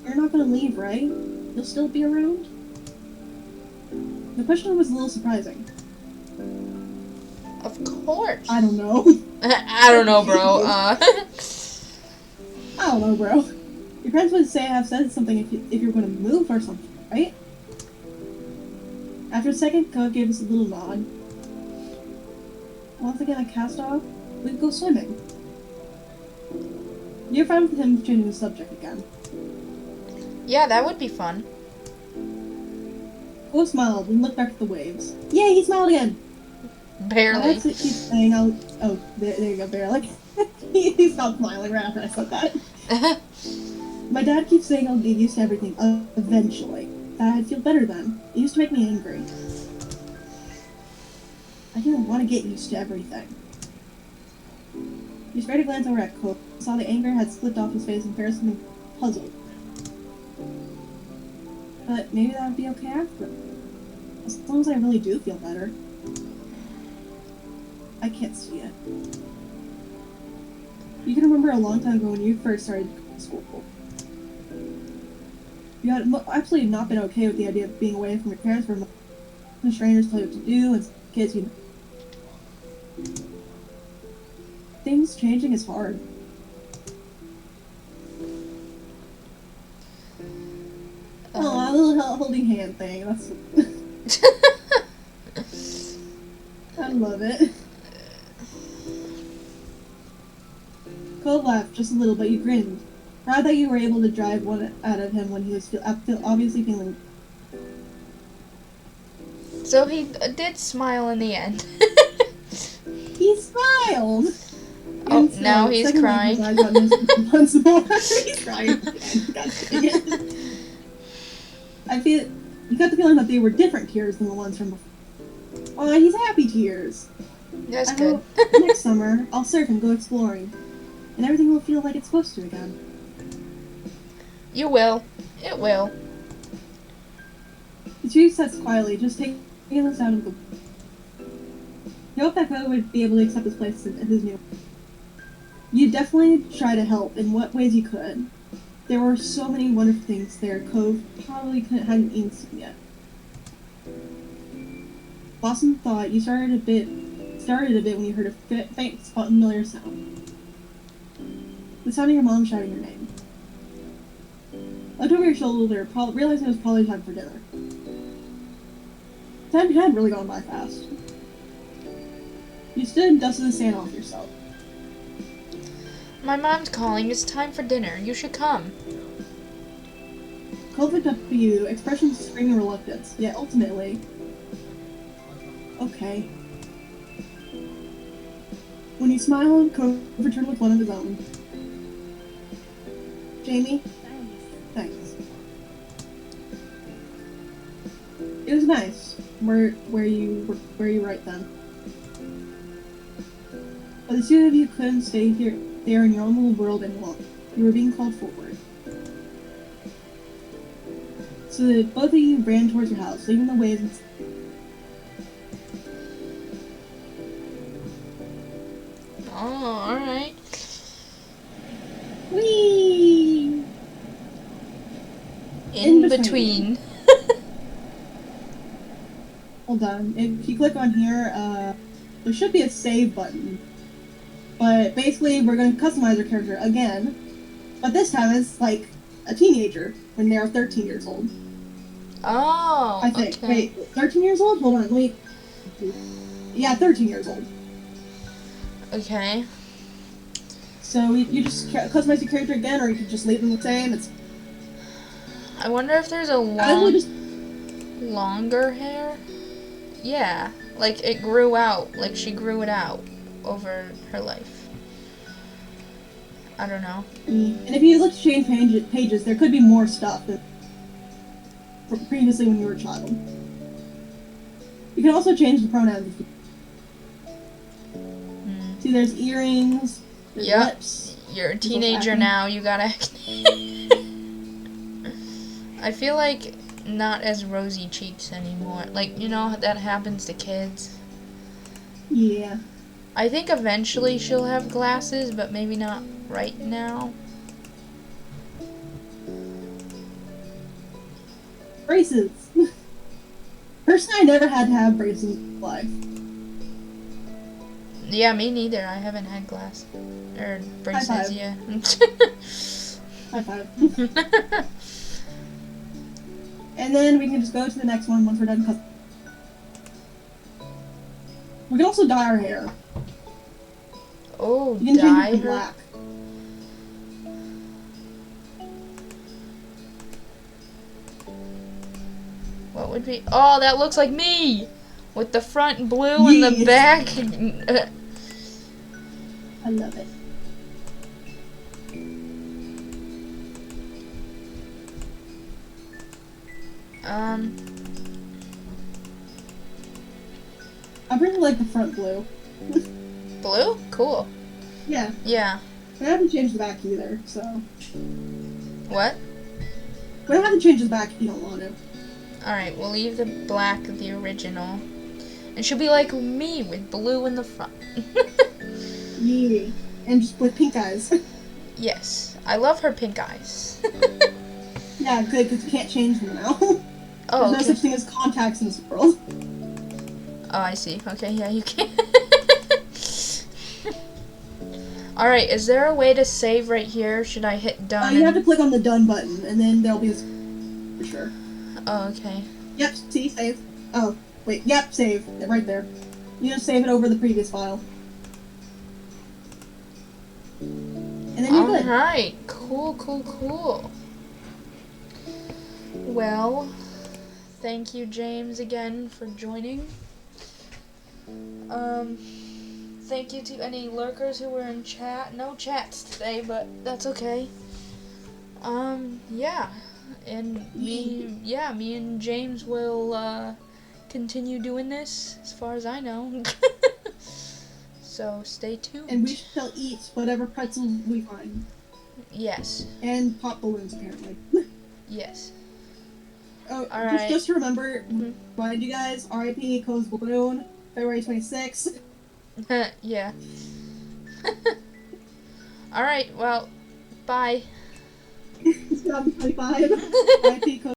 B: You're not gonna leave, right? You'll still be around? The question was a little surprising.
A: Of course.
B: I don't know.
A: I don't know, bro.
B: I don't know, bro. Your friends would have said something if you're going to move or something, right? After a second, Cove gave us a little nod. Once again, I cast off. We could go swimming. You're fine with him changing the subject again.
A: Yeah, that would be fun.
B: Cove smiled and looked back at the waves. Yay, he smiled again!
A: Barely.
B: That's what keeps saying. Oh, there you go, barely. He stopped smiling right after I said that. My dad keeps saying I'll get used to everything eventually. That I'd feel better then. It used to make me angry. I didn't want to get used to everything. You sprayed a glance over at Cole, saw the anger had slipped off his face, and Ferris seemed puzzled. But maybe that would be okay after. As long as I really do feel better. I can't see it. You can remember a long time ago when you first started school. You had absolutely not been okay with the idea of being away from your parents for a month. And strangers tell you what to do, and kids, you know. Things changing is hard. Oh, a little holding hand thing. That's. I love it. Cole laughed just a little, but you grinned. Proud that you were able to drive one out of him when he was obviously feeling.
A: So he did smile in the end.
B: He smiled!
A: Oh, now he's crying.
B: Once more. He's crying again. God dang it. I feel. You got the feeling that they were different tears than the ones from before. Oh, he's happy tears.
A: That's
B: I
A: good.
B: hope next summer I'll surf and go exploring, and everything will feel like it's supposed to again.
A: You will. It will.
B: The two sits quietly, just taking the sound of the. You hope that Cove would be able to accept his place in his new. You definitely try to help in what ways you could. There were so many wonderful things there Cove probably hadn't even seen yet. Blossom thought you started a bit when you heard a faint, familiar sound. The sound of your mom shouting your name. Looked over your shoulder, realized it was probably time for dinner. Time had really gone by fast. You stood and dusted the sand off yourself.
A: My mom's calling. It's time for dinner. You should come.
B: Cole looked up at you, expressions screaming reluctance, yet ultimately. Okay. When you smiled, Cove returned with one of his own. Jamie? Thanks. It was nice. Where you right then. But the two of you couldn't stay there in your own little world any longer. You were being called forward. So that both of you ran towards your house, leaving the waves and.
A: Oh, alright.
B: Whee!
A: In between.
B: Hold on. If you click on here, there should be a save button. But basically, we're going to customize our character again. But this time it's like a teenager when they're 13 years old.
A: Oh,
B: I think.
A: okay.
B: Wait, 13 years old? Hold on, wait. Yeah, 13 years old.
A: Okay.
B: So you just customize your character again, or you can just leave them the same.
A: I wonder if there's a longer hair? Yeah. Like, it grew out. Like, she grew it out over her life. I don't know.
B: And if you look to change pages, there could be more stuff than previously when you were a child. You can also change the pronouns. See, there's earrings, there's lips.
A: You're a teenager now, you gotta... I feel like not as rosy cheeks anymore. Like, you know, that happens to kids.
B: Yeah.
A: I think eventually she'll have glasses, but maybe not right now.
B: Braces. Personally, I never had to have braces in my life.
A: Yeah, me neither. I haven't had glass or braces yet.
B: High five. And then we can just go to the next one once we're done. We can also dye our hair.
A: Oh,
B: you can
A: dye
B: change it to
A: her?
B: black.
A: What would be? Oh, that looks like me, with the front blue and the back.
B: I love it.
A: I
B: really like the front blue.
A: Blue? Cool.
B: Yeah.
A: Yeah.
B: I haven't changed the back either, so.
A: What?
B: But I haven't changed the back if you don't want to.
A: Alright, we'll leave the black the original. And she'll be like me with blue in the front.
B: Yeah. And just with pink eyes.
A: Yes. I love her pink eyes.
B: Yeah, good, because you can't change them now.
A: Oh,
B: There's no
A: okay.
B: such thing as contacts in this world.
A: Oh, I see. Okay, yeah, you can. Alright, is there a way to save right here? Should I hit done?
B: You have to click on the done button, and then there'll be a... for sure.
A: Oh, okay.
B: Yep, see, save. Oh, wait, yep, save. Right there. You just save it over the previous file. And then you're good.
A: Alright, cool, cool, cool. Well, thank you, James, again for joining. Thank you to any lurkers who were in chat. No chats today, but that's okay. Yeah. And me and James will, continue doing this, as far as I know. So, stay tuned.
B: And we shall eat whatever pretzels we find.
A: Yes.
B: And pop balloons, apparently.
A: Yes.
B: Oh,
A: Alright.
B: just to remember, remind you guys, R.I.P. Cole's Balloon, February 26th.
A: Yeah. Alright, well, bye.
B: 2025. R.I.P.